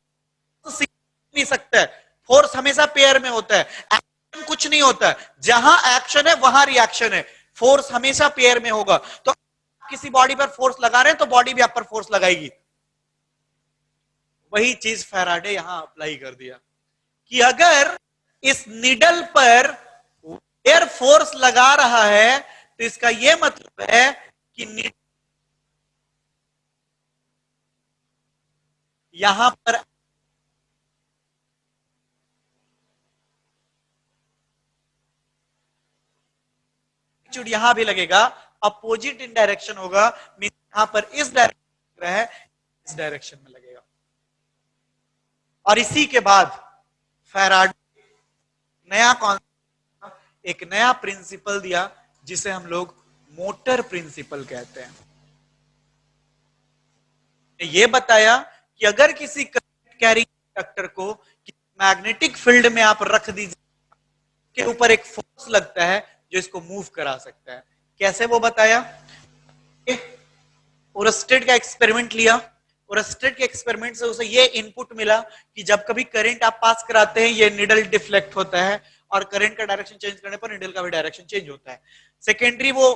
सीख नहीं सकता है, फोर्स हमेशा पेयर में होता है, एक्शन कुछ नहीं होता है, जहां एक्शन है वहां रिएक्शन है, फोर्स हमेशा पेयर में होगा। तो किसी बॉडी पर फोर्स लगा रहे हैं तो बॉडी भी आप पर फोर्स लगाएगी। वही चीज फैराडे यहां अप्लाई कर दिया कि अगर इस निडल पर एयर फोर्स लगा रहा है तो इसका यह मतलब है कि यहां पर यहां भी लगेगा, अपोजिट इन डायरेक्शन होगा, यहां पर इस डायरेक्शन है, इस डायरेक्शन में लगेगा। और इसी के बाद फैराडे नया कॉन्सेप्ट, एक नया प्रिंसिपल दिया जिसे हम लोग मोटर प्रिंसिपल कहते हैं। ये बताया कि अगर किसी करंट कैरिंग कंडक्टर को मैग्नेटिक फील्ड में आप रख दीजिए, के ऊपर एक फोर्स लगता है जो इसको मूव करा सकता है। कैसे वो बताया? ओरस्टेड का एक्सपेरिमेंट लिया, ओरस्टेड के एक्सपेरिमेंट से उसे ये इनपुट मिला कि जब कभी करंट आप पास कराते हैं ये निडल डिफ्लेक्ट होता है, और करंट का डायरेक्शन चेंज करने पर निडल का भी डायरेक्शन चेंज होता है। सेकेंडरी वो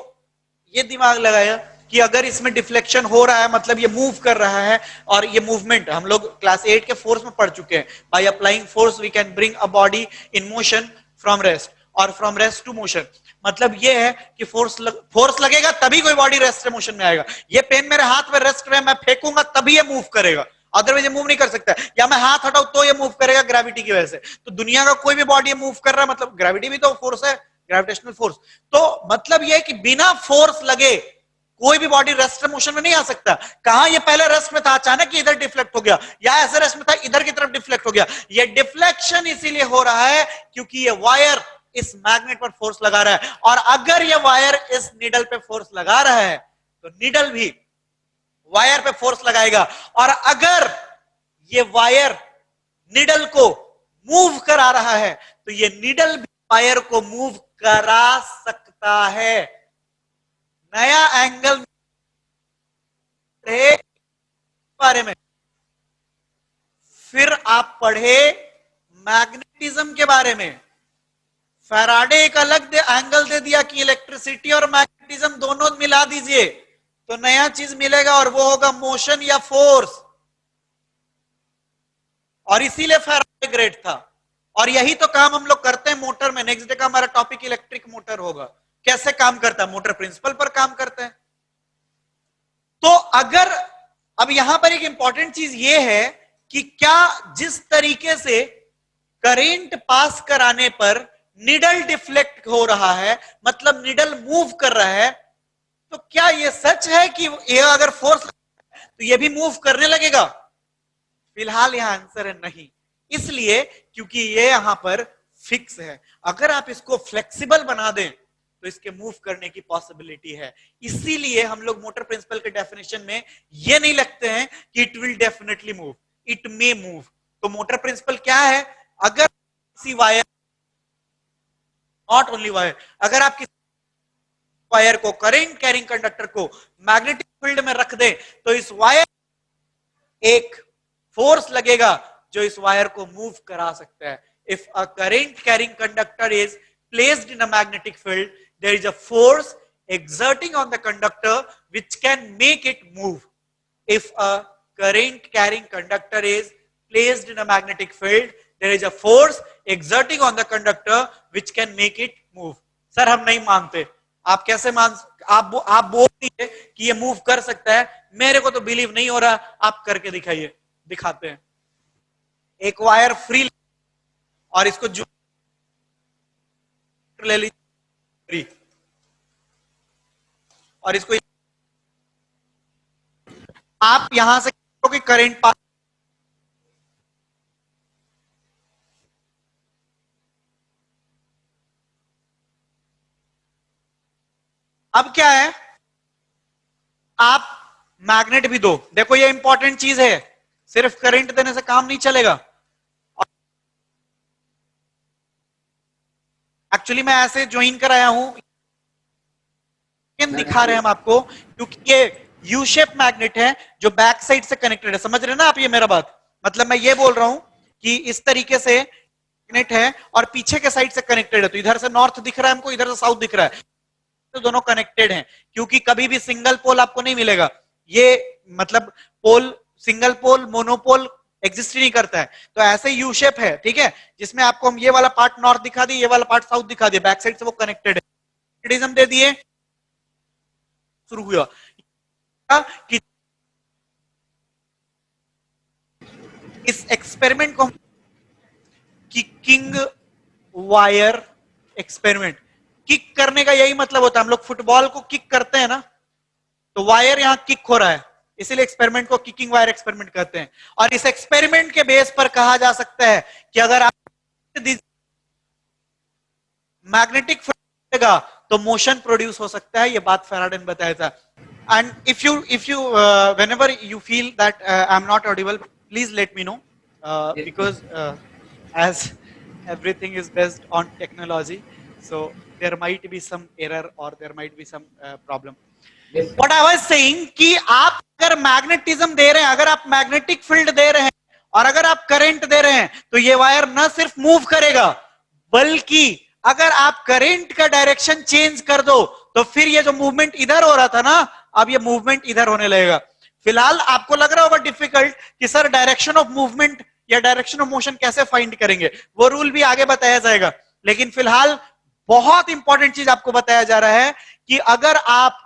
ये दिमाग लगाया कि अगर इसमें डिफ्लेक्शन हो रहा है मतलब ये मूव कर रहा है, और ये मूवमेंट हम लोग क्लास 8 के फोर्स में पढ़ चुके हैं, by applying force we can bring a body in motion from rest और फ्रॉम रेस्ट टू मोशन। मतलब ये है कि फोर्स लगेगा तभी कोई बॉडी रेस्ट से मोशन में आएगा। ये पेन मेरे हाथ में रेस्ट में, मैं फेंकूंगा तभी ये मूव करेगा, अदरवाइज ये मूव नहीं कर सकता। या मैं हाथ हटाऊं तो ये मूव करेगा ग्रेविटी की वजह से। तो दुनिया का कोई भी बॉडी मूव कर रहा है मतलब ग्रेविटी भी तो फोर्स है, ग्रेविटेशनल फोर्स। तो मतलब ये है कि बिना फोर्स लगे कोई भी बॉडी रेस्ट मोशन में नहीं आ सकता। कहां ये पहले रेस्ट में था, अचानक इधर डिफ्लेक्ट हो गया, या ऐसे रेस्ट में था इधर की तरफ डिफ्लेक्ट हो गया। ये डिफ्लेक्शन इसीलिए हो रहा है क्योंकि ये वायर इस मैग्नेट पर फोर्स लगा रहा है, और अगर ये वायर इस निडल पे फोर्स लगा रहा है तो निडल भी वायर पे फोर्स लगाएगा, और अगर ये वायर निडल को मूव करा रहा है तो ये निडल भी वायर को मूव करा सकता है। नया एंगल बारे में फिर आप पढ़े मैग्नेटिज्म के बारे में। फैराडे एक अलग एंगल दे दिया कि इलेक्ट्रिसिटी और मैग्नेटिज्म दोनों मिला दीजिए तो नया चीज मिलेगा, और वो होगा मोशन या फोर्स। और इसीलिए फैराडे ग्रेट था, और यही तो काम हम लोग करते हैं मोटर में। नेक्स्ट डे का हमारा टॉपिक इलेक्ट्रिक मोटर होगा, कैसे काम करता है, मोटर प्रिंसिपल पर काम करते हैं। तो अगर अब यहां पर एक इंपॉर्टेंट चीज ये है कि क्या जिस तरीके से करंट पास कराने पर निडल डिफ्लेक्ट हो रहा है, मतलब निडल मूव कर रहा है, तो क्या यह सच है कि यह अगर फोर्स तो यह भी मूव करने लगेगा? फिलहाल यहां आंसर है नहीं, इसलिए क्योंकि ये यहां पर फिक्स है। अगर आप इसको फ्लेक्सिबल बना दें तो इसके मूव करने की पॉसिबिलिटी है। इसीलिए हम लोग मोटर प्रिंसिपल के डेफिनेशन में ये नहीं लिखते हैं कि it will definitely move, it may move. तो मोटर प्रिंसिपल क्या है? अगर किसी वायर, नॉट ओनली वायर, अगर आप किसी वायर को, करंट कैरिंग कंडक्टर को मैग्नेटिक फील्ड में रख दें तो इस वायर एक फोर्स लगेगा जो इस वायर को मूव करा सकता है। If a current carrying conductor is placed in a magnetic field, there is a force exerting on the conductor which can make it move. If a current carrying conductor is placed in a magnetic field, there is a force exerting on the conductor which can make it move. Sir हम नहीं मानते। आप कैसे आप बोल दीजिए कि ये मूव कर सकता है, मेरे को तो बिलीव नहीं हो रहा, आप करके दिखाइए। दिखाते हैं। एक वायर फ्री और इसको जो ले लीजिए और इसको आप यहां से करंट पास, अब क्या है, आप मैग्नेट भी दो। देखो ये इंपॉर्टेंट चीज है, सिर्फ करंट देने से काम नहीं चलेगा। एक्चुअली मैं ऐसे ज्वाइन कराया हूं, दिखा रहे हैं हम आपको, क्योंकि ये यू शेप मैग्नेट है जो बैक साइड से कनेक्टेड है। समझ रहे हैं ना आप ये मेरा बात? मतलब मैं ये बोल रहा हूं कि इस तरीके से मैग्नेट है और पीछे के साइड से कनेक्टेड है। तो इधर से नॉर्थ दिख रहा है हमको, इधर से साउथ दिख रहा है, तो दोनों कनेक्टेड हैं। क्योंकि कभी भी सिंगल पोल आपको नहीं मिलेगा, ये मतलब पोल, सिंगल पोल, मोनोपोल एग्जिस्ट ही नहीं करता है। तो ऐसे यू शेप है, ठीक है, जिसमें आपको हम ये वाला पार्ट नॉर्थ दिखा दिए, ये वाला पार्ट साउथ दिखा दिए, बैक साइड से वो कनेक्टेड है। हम दे दिए, शुरू हुआ कि इस एक्सपेरिमेंट को किकिंग वायर एक्सपेरिमेंट, किक करने का यही मतलब होता है। हम लोग फुटबॉल को किक करते हैं ना, तो वायर यहां किक हो रहा है, इसीलिए एक्सपेरिमेंट को किकिंग वायर एक्सपेरिमेंट कहते हैं। और इस एक्सपेरिमेंट के बेस पर कहा जा सकता है कि अगर आप मैग्नेटिक फील्ड देगा तो मोशन प्रोड्यूस हो सकता है। ये बात फैराडे ने बताया था। And if you whenever you feel that I'm not audible, please let me know, because as everything is based on technology, so there might be some error or there might be some problem. Yes. What I was saying कि आप अगर magnetism दे रहे हैं, अगर आप magnetic field दे रहे हैं और अगर आप करंट दे रहे हैं, तो ये वायर न सिर्फ मूव करेगा, बल्कि अगर आप करंट का डायरेक्शन चेंज कर दो तो फिर ये जो मूवमेंट इधर हो रहा था ना, अब ये मूवमेंट इधर होने लगेगा। फिलहाल आपको लग रहा होगा डिफिकल्ट कि सर डायरेक्शन ऑफ मूवमेंट या डायरेक्शन ऑफ मोशन कैसे फाइंड करेंगे, वो रूल भी आगे बताया जाएगा। लेकिन फिलहाल बहुत इंपॉर्टेंट चीज आपको बताया जा रहा है कि अगर आप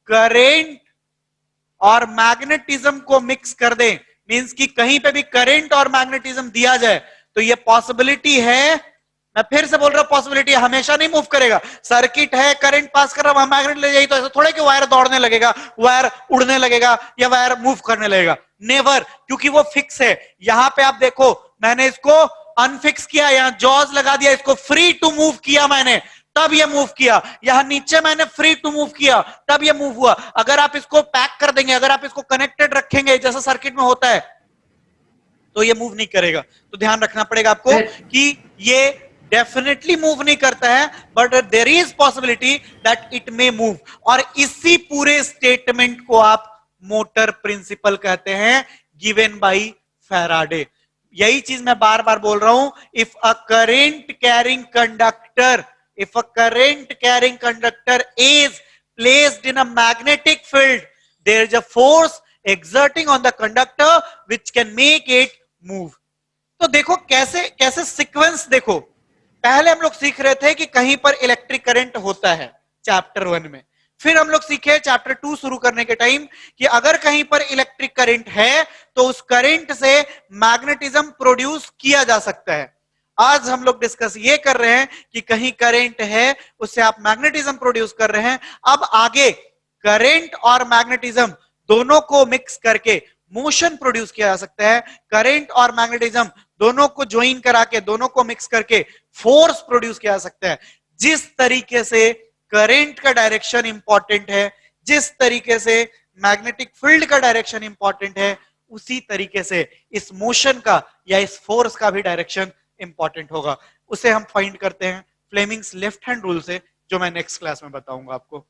करंट और मैग्नेटिज्म को मिक्स कर दें, मींस कि कहीं पे भी करंट और मैग्नेटिज्म दिया जाए, तो ये पॉसिबिलिटी है, मैं फिर से बोल रहा हूं पॉसिबिलिटी, हमेशा नहीं मूव करेगा। सर्किट है, करंट पास कर रहा हूं, मैग्नेट ले जाइए, तो ऐसा थोड़े कि वायर दौड़ने लगेगा, वायर उड़ने लगेगा या वायर मूव करने लगेगा, नेवर, क्योंकि वो फिक्स है। यहां पे आप देखो, मैंने इसको अनफिक्स किया, यहां जॉज लगा दिया, इसको फ्री टू मूव किया मैंने, तब ये मूव किया। यहां नीचे मैंने फ्री टू मूव किया, तब ये मूव हुआ। अगर आप इसको पैक कर देंगे, अगर आप इसको कनेक्टेड रखेंगे जैसा सर्किट में होता है, तो ये मूव नहीं करेगा। तो ध्यान रखना पड़ेगा आपको कि ये डेफिनेटली मूव नहीं करता है, but there is possibility that it may move. और इसी पूरे स्टेटमेंट को आप मोटर प्रिंसिपल कहते हैं, गिवन बाय फैराडे। यही चीज मैं बार बार बोल रहा हूं, if a current carrying conductor, if a current carrying conductor is placed in a magnetic field, there is a force exerting on the conductor which can make it move. तो देखो कैसे कैसे सीक्वेंस देखो, पहले हम लोग सीख रहे थे कि कहीं पर इलेक्ट्रिक करंट होता है चैप्टर 1 में, फिर हम लोग सीखे चैप्टर 2 शुरू करने के टाइम कि अगर कहीं पर इलेक्ट्रिक करंट है तो उस करंट से मैग्नेटिज्म प्रोड्यूस किया जा सकता है। आज हम लोग डिस्कस ये कर रहे हैं कि कहीं करंट है, उससे आप मैग्नेटिज्म प्रोड्यूस कर रहे हैं। अब आगे करंट और मैग्नेटिज्म दोनों को मिक्स करके मोशन प्रोड्यूस किया जा सकता है। करंट और मैग्नेटिज्म दोनों को ज्वाइन करा के, दोनों को मिक्स करके फोर्स प्रोड्यूस किया जा सकता है। जिस तरीके से करंट का डायरेक्शन इंपॉर्टेंट है, जिस तरीके से मैग्नेटिक फील्ड का डायरेक्शन इंपॉर्टेंट है, उसी तरीके से इस मोशन का या इस फोर्स का भी डायरेक्शन इंपॉर्टेंट होगा। उसे हम फाइंड करते हैं फ्लेमिंग्स लेफ्ट हैंड रूल से, जो मैं नेक्स्ट क्लास में बताऊंगा आपको।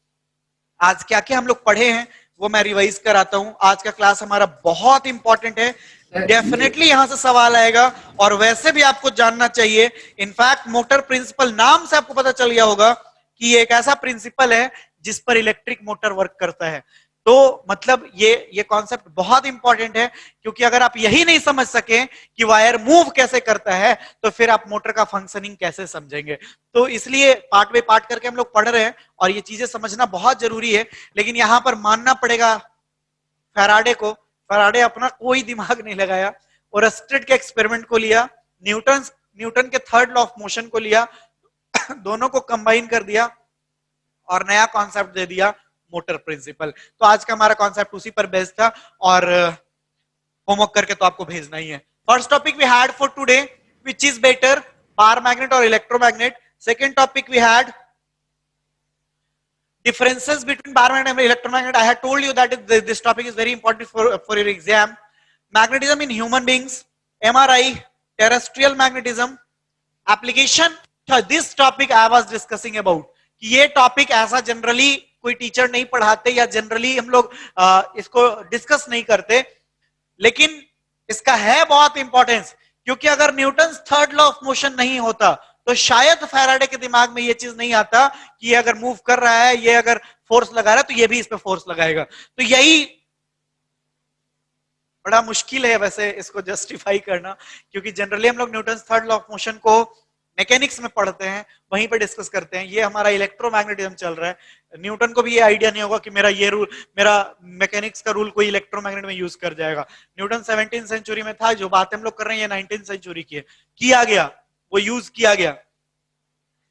आज क्या क्या हम लोग पढ़े हैं वो मैं रिवाइज कराता हूं। आज का क्लास हमारा बहुत इंपॉर्टेंट है, डेफिनेटली यहां से सवाल आएगा, और वैसे भी आपको जानना चाहिए। इनफैक्ट मोटर प्रिंसिपल नाम से आपको पता चल गया होगा कि ये एक ऐसा प्रिंसिपल है जिस पर इलेक्ट्रिक मोटर वर्क करता है। तो मतलब ये कॉन्सेप्ट बहुत इंपॉर्टेंट है, क्योंकि अगर आप यही नहीं समझ सके कि वायर मूव कैसे करता है, तो फिर आप मोटर का फंक्शनिंग कैसे समझेंगे। तो इसलिए पार्ट बाय पार्ट करके हम लोग पढ़ रहे हैं, और ये चीजें समझना बहुत जरूरी है। लेकिन यहां पर मानना पड़ेगा फैराडे को, फैराडे अपना कोई दिमाग नहीं लगाया, और ओरस्टेड के एक्सपेरिमेंट को लिया, न्यूटन के थर्ड लॉ ऑफ मोशन को लिया, दोनों को कंबाइन कर दिया और नया कॉन्सेप्ट दे दिया, मोटर प्रिंसिपल। तो आज का हमारा कॉन्सेप्ट उसी पर बेस्ड था, और होमवर्क करके तो आपको भेजना ही है। First topic we had for today, which is better, bar magnet और electromagnet. Second topic we had differences between bar magnet and electromagnet. I had told you that this topic is very important for your exam. Magnetism in human beings, MRI, terrestrial magnetism, application. This topic I was discussing about कि ये topic ऐसा generally कोई teacher नहीं पढ़ाते, या generally हम लोग इसको डिस्कस नहीं करते, लेकिन इसका है बहुत इंपॉर्टेंस। क्योंकि अगर Newton third law of motion नहीं होता, तो शायद फैराडे के दिमाग में ये चीज नहीं आता कि ये अगर मूव कर रहा है, ये अगर फोर्स लगा रहा है, तो ये भी इस पे फोर्स लगाएगा। तो यही बड़ा मुश्किल है वैसे इसको जस्टिफाई करना, क्योंकि जनरली हम लोग Newton third law of motion को मैकेनिक्स में पढ़ते हैं, वहीं पे डिस्कस करते हैं। ये हमारा इलेक्ट्रोमैग्नेटिज्म चल रहा है। न्यूटन को भी ये आइडिया नहीं होगा कि मेरा ये रूल, मेरा मैकेनिक्स का रूल कोई इलेक्ट्रोमैग्नेट में यूज कर जाएगा। न्यूटन 17वीं सेंचुरी में था, जो बात हम लोग कर रहे हैं ये 19वीं सेंचुरी की है, किया गया, वो यूज किया गया।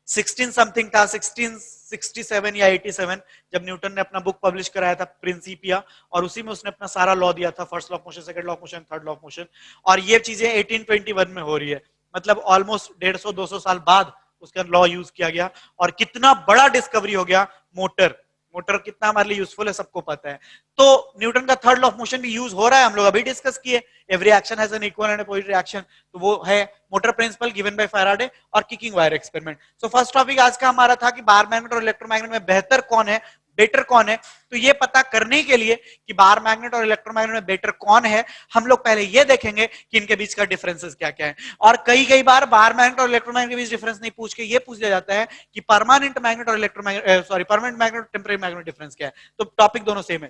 16 समथिंग था, 1667 या 87, जब न्यूटन ने अपना बुक पब्लिश कराया था प्रिंसिपिया, और उसी में उसने अपना सारा लॉ दिया था, first law of motion, second law of motion, third law of motion. और ये चीजें 1821 में हो रही है, मतलब ऑलमोस्ट 150-200 साल बाद उसका लॉ यूज किया गया। और कितना बड़ा डिस्कवरी हो गया मोटर, मोटर कितना हमारे लिए यूजफुल है सबको पता है। तो न्यूटन का थर्ड लॉ ऑफ मोशन भी यूज हो रहा है, हम लोग अभी डिस्कस किए, every action has an equal and opposite reaction, तो वो है motor principle given by Faraday और kicking wire experiment. So first topic आज का हमारा था कि बार मैग्नेट और इलेक्ट्रोमैग्नेट में बेहतर कौन है, बेटर कौन है। तो ये पता करने के लिए कि बार मैग्नेट और इलेक्ट्रोमैग्नेट में बेटर कौन है, हम लोग पहले ये देखेंगे कि इनके बीच का डिफरेंसेस क्या क्या है। और कई बार बार मैग्नेट और इलेक्ट्रोमैग्नेट के बीच डिफरेंस नहीं पूछ के ये पूछ लिया जाता है कि परमानेंट मैग्नेट और इलेक्ट्रोमैग्नेट, परमानेंट मैग्नेट और टेम्परेरी मैग्नेट डिफरेंस क्या है। तो टॉपिक दोनों सेम है।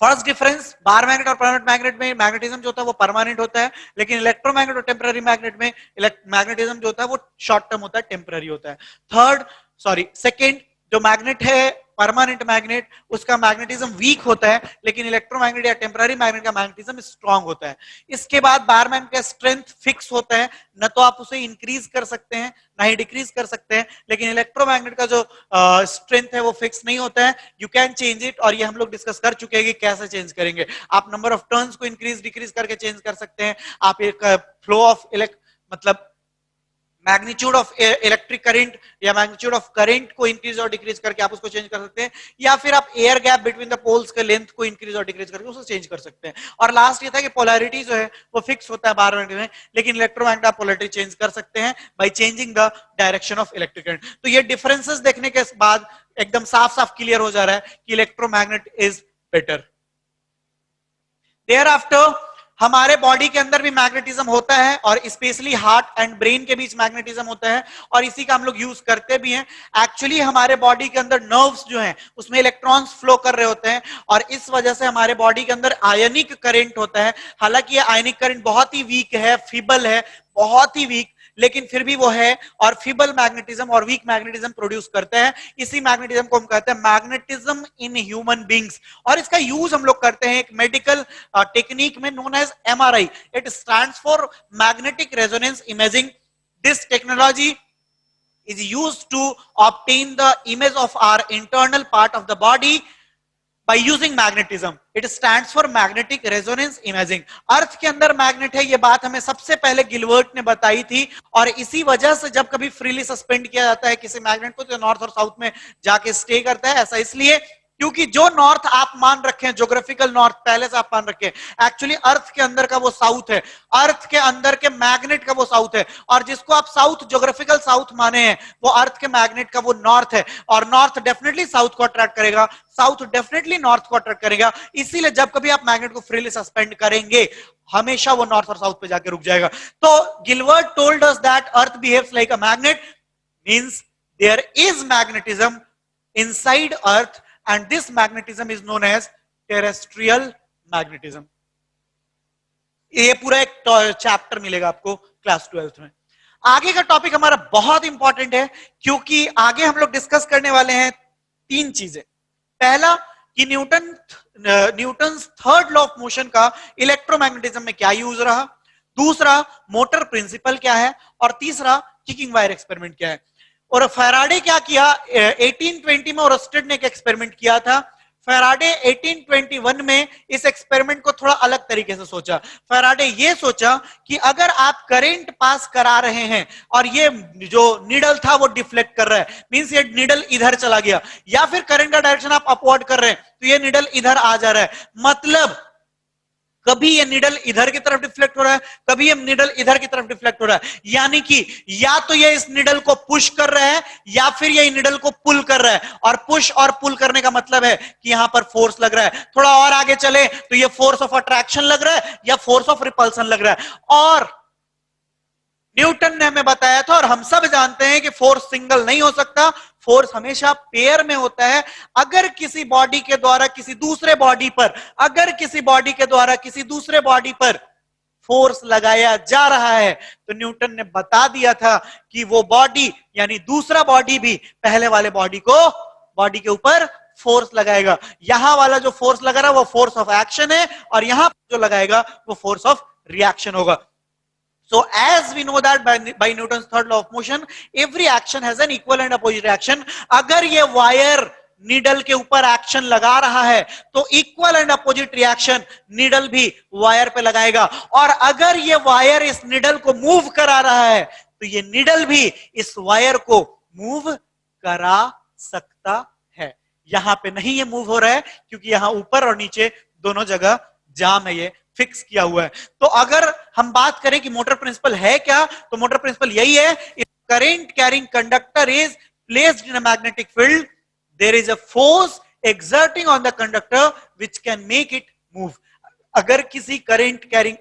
फर्स्ट डिफरेंस, बार मैग्नेट और परमानेंट मैग्नेट में मैग्नेटिज्म जो होता है वो परमानेंट होता है, लेकिन इलेक्ट्रोमैग्नेट और टेम्पररी मैग्नेट में मैग्नेटिज्म जो होता है वो शॉर्ट टर्म होता है, टेम्पररी होता है। सेकंड, जो मैग्नेट है परमानेंट मैग्नेट, उसका मैग्नेटिज्म वीक होता है, लेकिन इलेक्ट्रोमैग्नेट या टेम्पररी मैग्नेट का मैग्नेटिज्म स्ट्रांग होता है। इसके बाद बार मैग्नेट का स्ट्रेंथ फिक्स होता है, न तो आप उसे इंक्रीज कर सकते हैं ना ही डिक्रीज कर सकते हैं, लेकिन इलेक्ट्रोमैग्नेट का जो स्ट्रेंथ है वो फिक्स नहीं होता है, यू कैन चेंज इट। और ये हम लोग डिस्कस कर चुके हैं कि कैसे चेंज करेंगे। आप नंबर ऑफ टर्न्स को इंक्रीज डिक्रीज करके चेंज कर सकते हैं, आप एक फ्लो ऑफ मतलब मैग्नीट्यूड ऑफ इलेक्ट्रिक करंट या मैग्नीट्यूड ऑफ करंट को इंक्रीज और डिक्रीज करके आप उसको चेंज कर सकते हैं, या फिर आप air gap between the poles के लेंथ को इंक्रीज और डिक्रीज करके उसको चेंज कर सकते हैं। और लास्ट ये था कि पोलैरिटी जो है वो फिक्स होता है बार मैग्नेट में, लेकिन इलेक्ट्रोमैग्नेट आप पोलैरिटी चेंज कर सकते हैं by changing the direction of electric current. तो ये डिफरेंसेस देखने के बाद एकदम साफ साफ क्लियर हो जा रहा है कि electromagnet is better. Thereafter हमारे बॉडी के अंदर भी मैग्नेटिज्म होता है, और स्पेशली हार्ट एंड ब्रेन के बीच मैग्नेटिज्म होता है, और इसी का हम लोग यूज करते भी हैं। एक्चुअली हमारे बॉडी के अंदर नर्व्स जो हैं उसमें इलेक्ट्रॉन्स फ्लो कर रहे होते हैं, और इस वजह से हमारे बॉडी के अंदर आयनिक करंट होता है। हालांकि ये आयनिक करंट बहुत ही वीक है, फीबल है, बहुत ही वीक, लेकिन फिर भी वो है, और फीबल मैग्नेटिज्म और वीक मैग्नेटिज्म प्रोड्यूस करते हैं। इसी मैग्नेटिज्म को हम कहते हैं मैग्नेटिज्म इन ह्यूमन बींग्स, और इसका यूज हम लोग करते हैं एक मेडिकल टेक्निक में known as MRI. It stands for magnetic resonance imaging. This technology is used to obtain the image of our internal part of the body by using magnetism. It stands for magnetic resonance imaging. अर्थ के अंदर magnet है, ये बात हमें सबसे पहले Gilbert ने बताई थी, और इसी वजह से जब कभी फ्रीली सस्पेंड किया जाता है किसी मैग्नेट को तो नॉर्थ और साउथ में जाके स्टे करता है। ऐसा इसलिए क्योंकि जो नॉर्थ आप मान रखे हैं, ज्योग्राफिकल नॉर्थ पहले से आप मान रखे हैं, एक्चुअली अर्थ के अंदर का वो साउथ है, अर्थ के अंदर के मैग्नेट का वो साउथ है, और जिसको आप साउथ ज्योग्राफिकल साउथ माने हैं वो अर्थ के मैग्नेट का वो नॉर्थ है, और नॉर्थ डेफिनेटली साउथ को अट्रैक्ट करेगा, साउथ डेफिनेटली नॉर्थ को अट्रैक्ट करेगा। इसीलिए जब कभी आप मैग्नेट को फ्रीली सस्पेंड करेंगे हमेशा वो नॉर्थ और साउथ पे जाके रुक जाएगा। तो Gilbert told us that earth behaves like a magnet, means there is magnetism inside earth, and this magnetism is known as terrestrial magnetism. ये पूरा एक चैप्टर मिलेगा आपको क्लास 12th में। आगे का टॉपिक हमारा बहुत इंपॉर्टेंट है, क्योंकि आगे हम लोग डिस्कस करने वाले हैं तीन चीजें। पहला कि Newton third law of motion का इलेक्ट्रोमैग्नेटिज्म में क्या यूज रहा, दूसरा मोटर प्रिंसिपल क्या है, और तीसरा किकिंग वायर एक्सपेरिमेंट क्या है। और फैराडे क्या किया 1820 में, ओरस्टेड ने एक एक्सपेरिमेंट किया था। फैराडे 1821 में इस एक्सपेरिमेंट को थोड़ा अलग तरीके से सोचा। फैराडे ये सोचा कि अगर आप करंट पास करा रहे हैं और ये जो नीडल था वो डिफ्लेक्ट कर रहा है, मींस ये नीडल इधर चला गया, या फिर करंट का डायरेक्शन आप अपवर्ड कर रहे हैं तो ये नीडल इधर आ जा रहा है, मतलब कभी ये नीडल इधर की तरफ डिफ्लेक्ट हो रहा है, कभी ये नीडल इधर की तरफ डिफ्लेक्ट हो रहा है, यानी कि या तो ये इस नीडल को पुश कर रहा है या फिर ये नीडल को पुल कर रहा है। और पुश और पुल करने का मतलब है कि यहां पर फोर्स लग रहा है। थोड़ा और आगे चले तो ये फोर्स ऑफ अट्रैक्शन लग रहा है या फोर्स ऑफ रिपल्सन लग रहा है। और न्यूटन ने हमें बताया था, और हम सब जानते हैं कि फोर्स सिंगल नहीं हो सकता, फोर्स हमेशा पेयर में होता है। अगर किसी बॉडी के द्वारा किसी दूसरे बॉडी पर, अगर किसी बॉडी के द्वारा किसी दूसरे बॉडी पर फोर्स लगाया जा रहा है तो न्यूटन ने बता दिया था कि वो बॉडी यानी दूसरा बॉडी भी पहले वाले बॉडी के ऊपर फोर्स लगाएगा। यहां वाला जो फोर्स लगा रहा है वो फोर्स ऑफ एक्शन है, और यहां जो लगाएगा वो फोर्स ऑफ रिएक्शन होगा। So as we know that by Newton's third law of motion, every action has an equal and opposite reaction. अगर ये वायर नीडल के ऊपर एक्शन लगा रहा है तो equal and opposite reaction needle भी वायर पे लगाएगा, और अगर ये वायर इस नीडल को मूव करा रहा है तो ये नीडल भी इस वायर को मूव करा सकता है। यहां पे नहीं ये मूव हो रहा है क्योंकि यहां ऊपर और नीचे दोनों जगह जाम है, ये फिक्स किया हुआ है। तो अगर हम बात करें कि मोटर प्रिंसिपल है क्या, तो मोटर प्रिंसिपल यही है, if current carrying conductor is placed in a magnetic field, there is a force exerting on the conductor which can make it move. अगर किसी करंट कैरिंग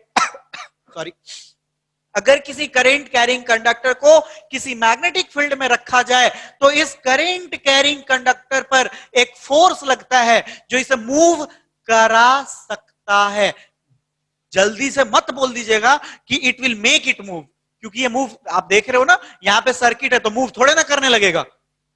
अगर किसी करंट कैरिंग कंडक्टर को किसी मैग्नेटिक फील्ड में रखा जाए तो इस करंट कैरिंग कंडक्टर पर एक फोर्स लगता है जो इसे मूव करा सकता है। जल्दी से मत बोल दीजिएगा कि it will make it move, क्योंकि ये मूव आप देख रहे हो ना, यहां पे सर्किट है तो मूव थोड़े ना करने लगेगा।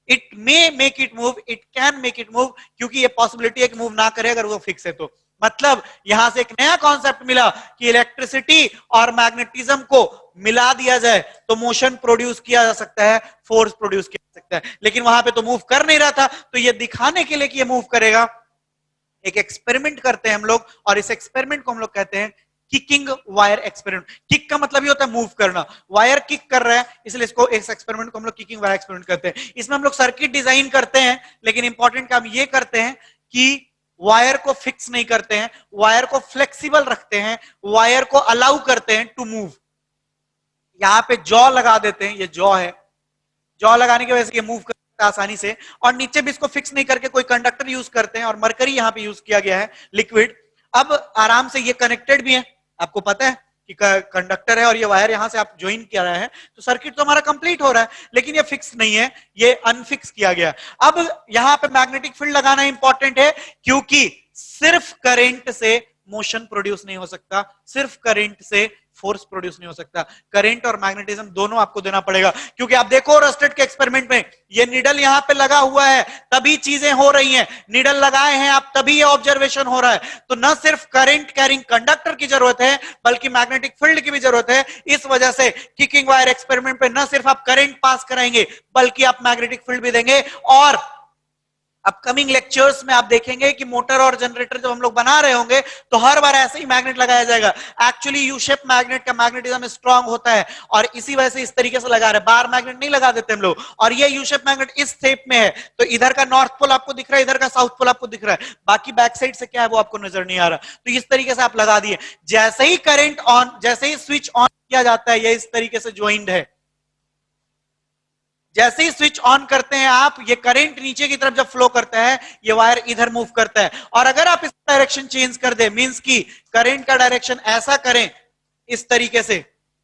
It may make it move, it can make it move, क्योंकि ये पॉसिबिलिटी है कि मूव ना करे अगर वो फिक्स है तो। मतलब यहां से एक नया कॉन्सेप्ट मिला कि इलेक्ट्रिसिटी और मैग्नेटिज्म को मिला दिया जाए तो मोशन प्रोड्यूस किया जा सकता है, फोर्स प्रोड्यूस किया जा सकता है। लेकिन वहां पे तो मूव कर नहीं रहा था, तो ये दिखाने के लिए कि ये मूव करेगा एक एक्सपेरिमेंट करते हैं हम लोग, और इस एक्सपेरिमेंट को हम लोग कहते हैं किकिंग वायर एक्सपेरिमेंट। किक का मतलब ये होता है मूव करना, वायर किक कर रहा है, इसलिए इसको इस एक्सपेरिमेंट को हम लोग किकिंग वायर एक्सपेरिमेंट करते हैं। इसमें हम लोग सर्किट डिजाइन करते हैं, लेकिन इंपॉर्टेंट काम ये करते हैं कि वायर को फिक्स नहीं करते हैं, वायर को फ्लेक्सिबल रखते हैं, वायर को अलाउ करते हैं टू मूव। यहां पे जॉ लगा देते हैं, ये जॉ है, जॉ लगाने की वजह से ये मूव करता है आसानी से, और नीचे भी इसको फिक्स नहीं करके कोई कंडक्टर यूज करते हैं, और मरकरी यहां पे यूज किया गया है, लिक्विड। अब आराम से ये कनेक्टेड भी है, आपको पता है कि कंडक्टर है और ये वायर यहां से आप ज्वाइन किया रहे हैं, तो सर्किट तो हमारा कंप्लीट हो रहा है, लेकिन ये फिक्स नहीं है, ये अनफिक्स किया गया। अब यहां पे मैग्नेटिक फील्ड लगाना इंपॉर्टेंट है, क्योंकि सिर्फ करंट से मोशन प्रोड्यूस नहीं हो सकता, सिर्फ करंट से फोर्स प्रोड्यूस नहीं हो सकता, करंट और मैग्नेटिज्म दोनों आपको देना पड़ेगा। क्योंकि आप देखो रस्टेड के एक्सपेरिमेंट में ये नीडल यहां पे लगा हुआ है तभी चीजें हो रही हैं, नीडल लगाए हैं आप तभी ये ऑब्जर्वेशन हो रहा है। तो न सिर्फ करंट कैरिंग कंडक्टर की जरूरत है बल्कि मैग्नेटिक फील्ड की भी जरूरत है। इस वजह से किकिंग वायर एक्सपेरिमेंट पे न सिर्फ आप करंट पास कराएंगे बल्कि आप मैग्नेटिक फील्ड भी देंगे, और अपकमिंग लेक्चर्स में आप देखेंगे कि मोटर और जनरेटर जब हम लोग बना रहे होंगे तो हर बार ऐसे ही मैग्नेट लगाया जाएगा। एक्चुअली यू शेप मैग्नेट का मैग्नेटिज्म स्ट्रांग होता है और इसी वजह से इस तरीके से लगा रहे, बार मैग्नेट नहीं लगा देते हम लोग। और ये यू शेप मैग्नेट इस शेप में है, तो इधर का नॉर्थ पोल आपको दिख रहा है, इधर का साउथ पोल आपको दिख रहा है, बाकी बैक साइड से क्या है वो आपको नजर नहीं आ रहा। तो इस तरीके से आप लगा दिए, जैसे ही करंट ऑन, जैसे ही स्विच ऑन किया जाता है, ये इस तरीके से ज्वाइंट है। जैसे ही स्विच ऑन करते हैं आप, ये करंट नीचे की तरफ जब फ्लो करता है, ये वायर इधर मूव करता है। और अगर आप इस डायरेक्शन चेंज कर दे, मींस की करंट का डायरेक्शन ऐसा करें इस तरीके से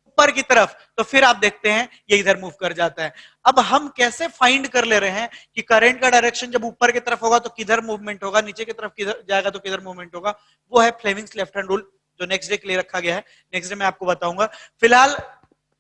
ऊपर की तरफ, तो फिर आप देखते हैं ये इधर मूव कर जाता है। अब हम कैसे फाइंड कर ले रहे हैं कि करंट का डायरेक्शन जब ऊपर की तरफ होगा तो किधर मूवमेंट होगा, नीचे की तरफ किधर जाएगा तो किधर मूवमेंट होगा? वो है फ्लेमिंग्स लेफ्ट हैंड रूल, जो नेक्स्ट डे के लिए रखा गया है। नेक्स्ट डे मैं आपको बताऊंगा। फिलहाल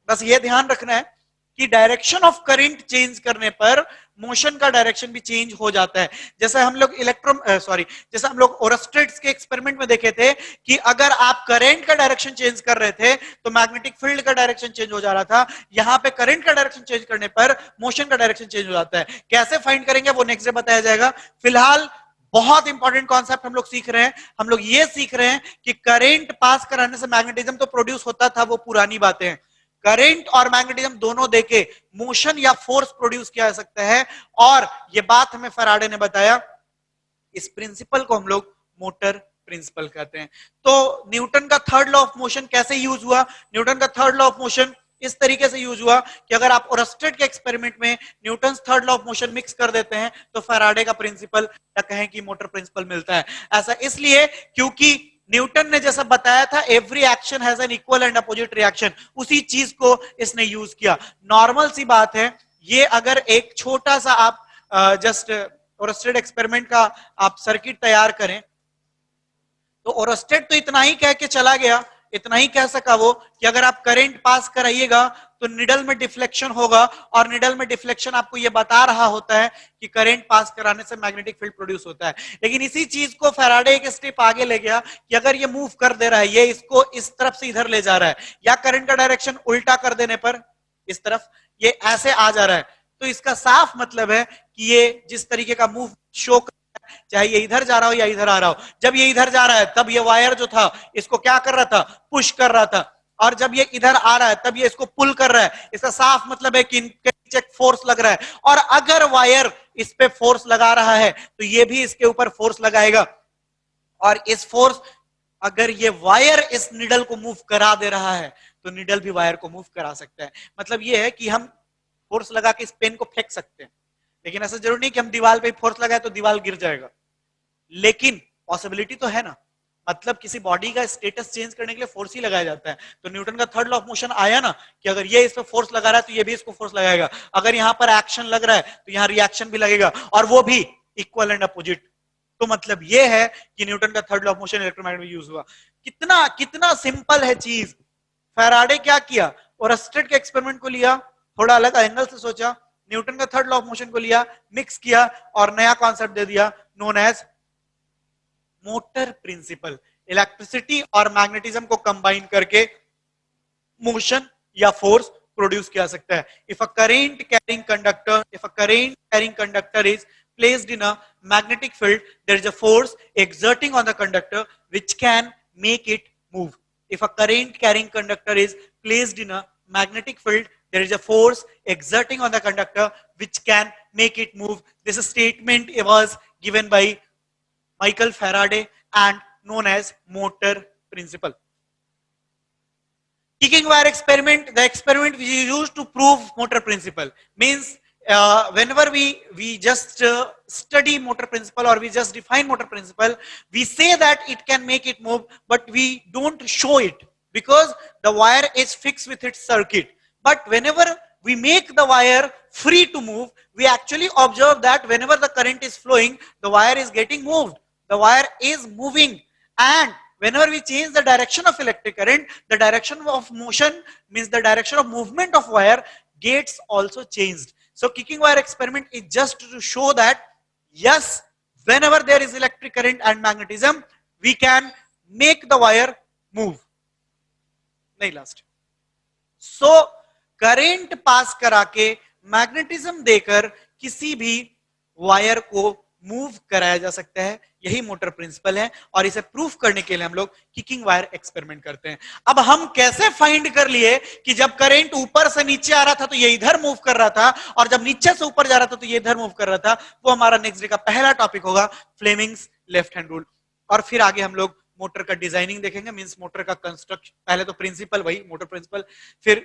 बस ये ध्यान रखना है कि डायरेक्शन ऑफ करंट चेंज करने पर मोशन का डायरेक्शन भी चेंज हो जाता है। जैसे हम लोग जैसे हम लोग ओरस्टेड्स के एक्सपेरिमेंट में देखे थे कि अगर आप करंट का डायरेक्शन चेंज कर रहे थे तो मैग्नेटिक फील्ड का डायरेक्शन चेंज हो जा रहा था। यहां पे करंट का डायरेक्शन चेंज करने पर मोशन का डायरेक्शन चेंज हो जाता है। कैसे फाइंड करेंगे वो नेक्स्ट डे बताया जाएगा। फिलहाल बहुत इंपॉर्टेंट कॉन्सेप्ट हम लोग सीख रहे हैं। हम लोग ये सीख रहे हैं कि करंट पास कराने से मैग्नेटिज्म तो प्रोड्यूस होता था, वो पुरानी बातें हैं। करंट और मैग्नेटिज्म दोनों देके मोशन या फोर्स प्रोड्यूस किया जा सकता है, और यह बात हमें फैराडे ने बताया। इस प्रिंसिपल को हम लोग मोटर प्रिंसिपल कहते हैं। तो न्यूटन का थर्ड लॉ ऑफ मोशन कैसे यूज हुआ? न्यूटन का थर्ड लॉ ऑफ मोशन इस तरीके से यूज हुआ कि अगर आप ओरस्टेड के एक्सपेरिमेंट में Newton third law of motion mix कर देते हैं तो फैराडे का प्रिंसिपल या कहें कि मोटर प्रिंसिपल मिलता है। ऐसा इसलिए क्योंकि न्यूटन ने जैसा बताया था every action has an equal and opposite reaction, उसी चीज को इसने यूज किया। नॉर्मल सी बात है ये, अगर एक छोटा सा आप जस्ट ओरस्टेड एक्सपेरिमेंट का आप सर्किट तैयार करें तो ओरस्टेड तो इतना ही कह के चला गया, इतना ही कह सका वो कि अगर आप करंट पास कराइएगा तो निडल में डिफ्लेक्शन होगा, और निडल में डिफ्लेक्शन आपको ये बता रहा होता है कि करंट पास कराने से मैग्नेटिक फील्ड प्रोड्यूस होता है। लेकिन इसी चीज को फैराडे एक स्टेप आगे ले गया कि अगर ये मूव कर दे रहा है, ये इसको इस तरफ से इधर ले जा रहा है, या करंट का डायरेक्शन उल्टा कर देने पर इस तरफ ये ऐसे आ जा रहा है, तो इसका साफ मतलब है कि ये जिस तरीके का मूव शो, चाहे ये इधर जा रहा हो या इधर आ रहा हो, जब ये इधर जा रहा है तब ये वायर जो था इसको क्या कर रहा था? पुश कर रहा था। और जब ये इधर आ रहा है तब ये इसको पुल कर रहा है। इसका साफ मतलब है कि इनके नीचे फोर्स लग रहा है, और अगर वायर इस पे फोर्स लगा रहा है तो ये भी इसके ऊपर फोर्स लगाएगा। और इस फोर्स, अगर ये वायर इस निडल को मूव करा दे रहा है तो निडल भी वायर को मूव करा सकता है। मतलब ये है कि हम फोर्स लगा के इस पेन को फेंक सकते हैं, लेकिन ऐसा जरूरी नहीं कि हम दीवार पे फोर्स लगाए तो दीवार गिर जाएगा। लेकिन पॉसिबिलिटी तो है ना, मतलब किसी बॉडी का स्टेटस चेंज करने के लिए फोर्स ही लगाया जाता है। तो न्यूटन का थर्ड लॉ ऑफ मोशन आया ना कि अगर ये इस पे फोर्स लगा रहा है तो ये भी इसको फोर्स लगाएगा, अगर यहां पर एक्शन लग रहा है तो यहां रिएक्शन भी लगेगा, और वो भी इक्वल एंड अपोजिट। तो मतलब ये है कि न्यूटन का third law of motion electromagnet में यूज हुआ। कितना कितना सिंपल है चीज। फैराडे क्या किया? ओरस्टेड के एक्सपेरिमेंट को लिया, थोड़ा अलग एंगल से सोचा, न्यूटन का थर्ड लॉ ऑफ मोशन को लिया, मिक्स किया और नया कॉन्सेप्ट दे दिया known as motor principle. Electricity और मैग्नेटिज्म को कंबाइन करके मोशन या फोर्स प्रोड्यूस किया सकता है। If a current carrying conductor is placed in a magnetic field, there is a force exerting on the conductor which can make it move. If a current carrying conductor is placed in a magnetic field, there is a force exerting on the conductor which can make it move. This statement was given by Michael Faraday and known as motor principle. Kicking wire experiment, the experiment which is used to prove motor principle, means whenever we just study motor principle or we just define motor principle, we say that it can make it move, but we don't show it because the wire is fixed with its circuit. But whenever we make the wire free to move, we actually observe that whenever the current is flowing, the wire is getting moved, the wire is moving. And whenever we change the direction of electric current, the direction of motion, means the direction of movement of wire, gets also changed. So kicking wire experiment is just to show that yes, whenever there is electric current and magnetism, we can make the wire move. नहीं last. So current pass करा के magnetism देकर किसी भी wire को move कराया जा सकता है, यही मोटर प्रिंसिपल है। और इसे प्रूफ करने के लिए हम लोग किकिंग वायर एक्सपेरिमेंट करते हैं। अब हम कैसे फाइंड कर लिए कि जब करंट ऊपर से नीचे आ रहा था तो ये इधर मूव कर रहा था, और जब नीचे से ऊपर जा रहा था तो ये इधर मूव कर रहा था, वो हमारा नेक्स्ट डे का पहला टॉपिक होगा, फ्लेमिंग्स लेफ्ट हैंड रूल। और फिर आगे हम लोग मोटर का डिजाइनिंग देखेंगे, मींस मोटर का कंस्ट्रक्शन, पहले तो प्रिंसिपल वही मोटर प्रिंसिपल, फिर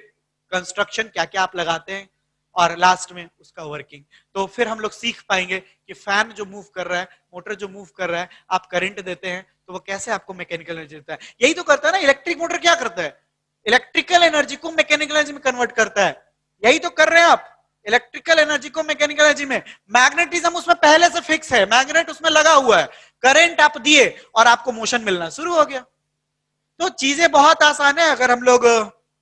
कंस्ट्रक्शन क्या क्या आप लगाते हैं, और लास्ट में उसका वर्किंग। तो फिर हम लोग सीख पाएंगे कि फैन जो मूव कर रहा है, मोटर जो मूव कर रहा है, आप करंट देते हैं तो वो कैसे आपको मैकेनिकल एनर्जी देता है। यही तो करता है ना इलेक्ट्रिक मोटर, क्या करता है, इलेक्ट्रिकल एनर्जी को मैकेनिकल एनर्जी में कन्वर्ट करता है। यही तो कर रहे हैं आप, इलेक्ट्रिकल एनर्जी को मैकेनिकल एनर्जी में। मैग्नेटिज्म उसमें पहले से फिक्स है, मैग्नेट उसमें लगा हुआ है, करंट आप दिए और आपको मोशन मिलना शुरू हो गया। तो चीजें बहुत आसान है अगर हम लोग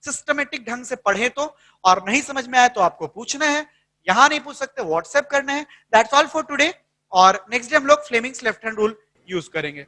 सिस्टमेटिक ढंग से पढ़े तो, और नहीं समझ में आए तो आपको पूछना है, यहां नहीं पूछ सकते व्हाट्सएप करना है। That's all for today. और नेक्स्ट डे हम लोग Fleming's left hand rule use करेंगे।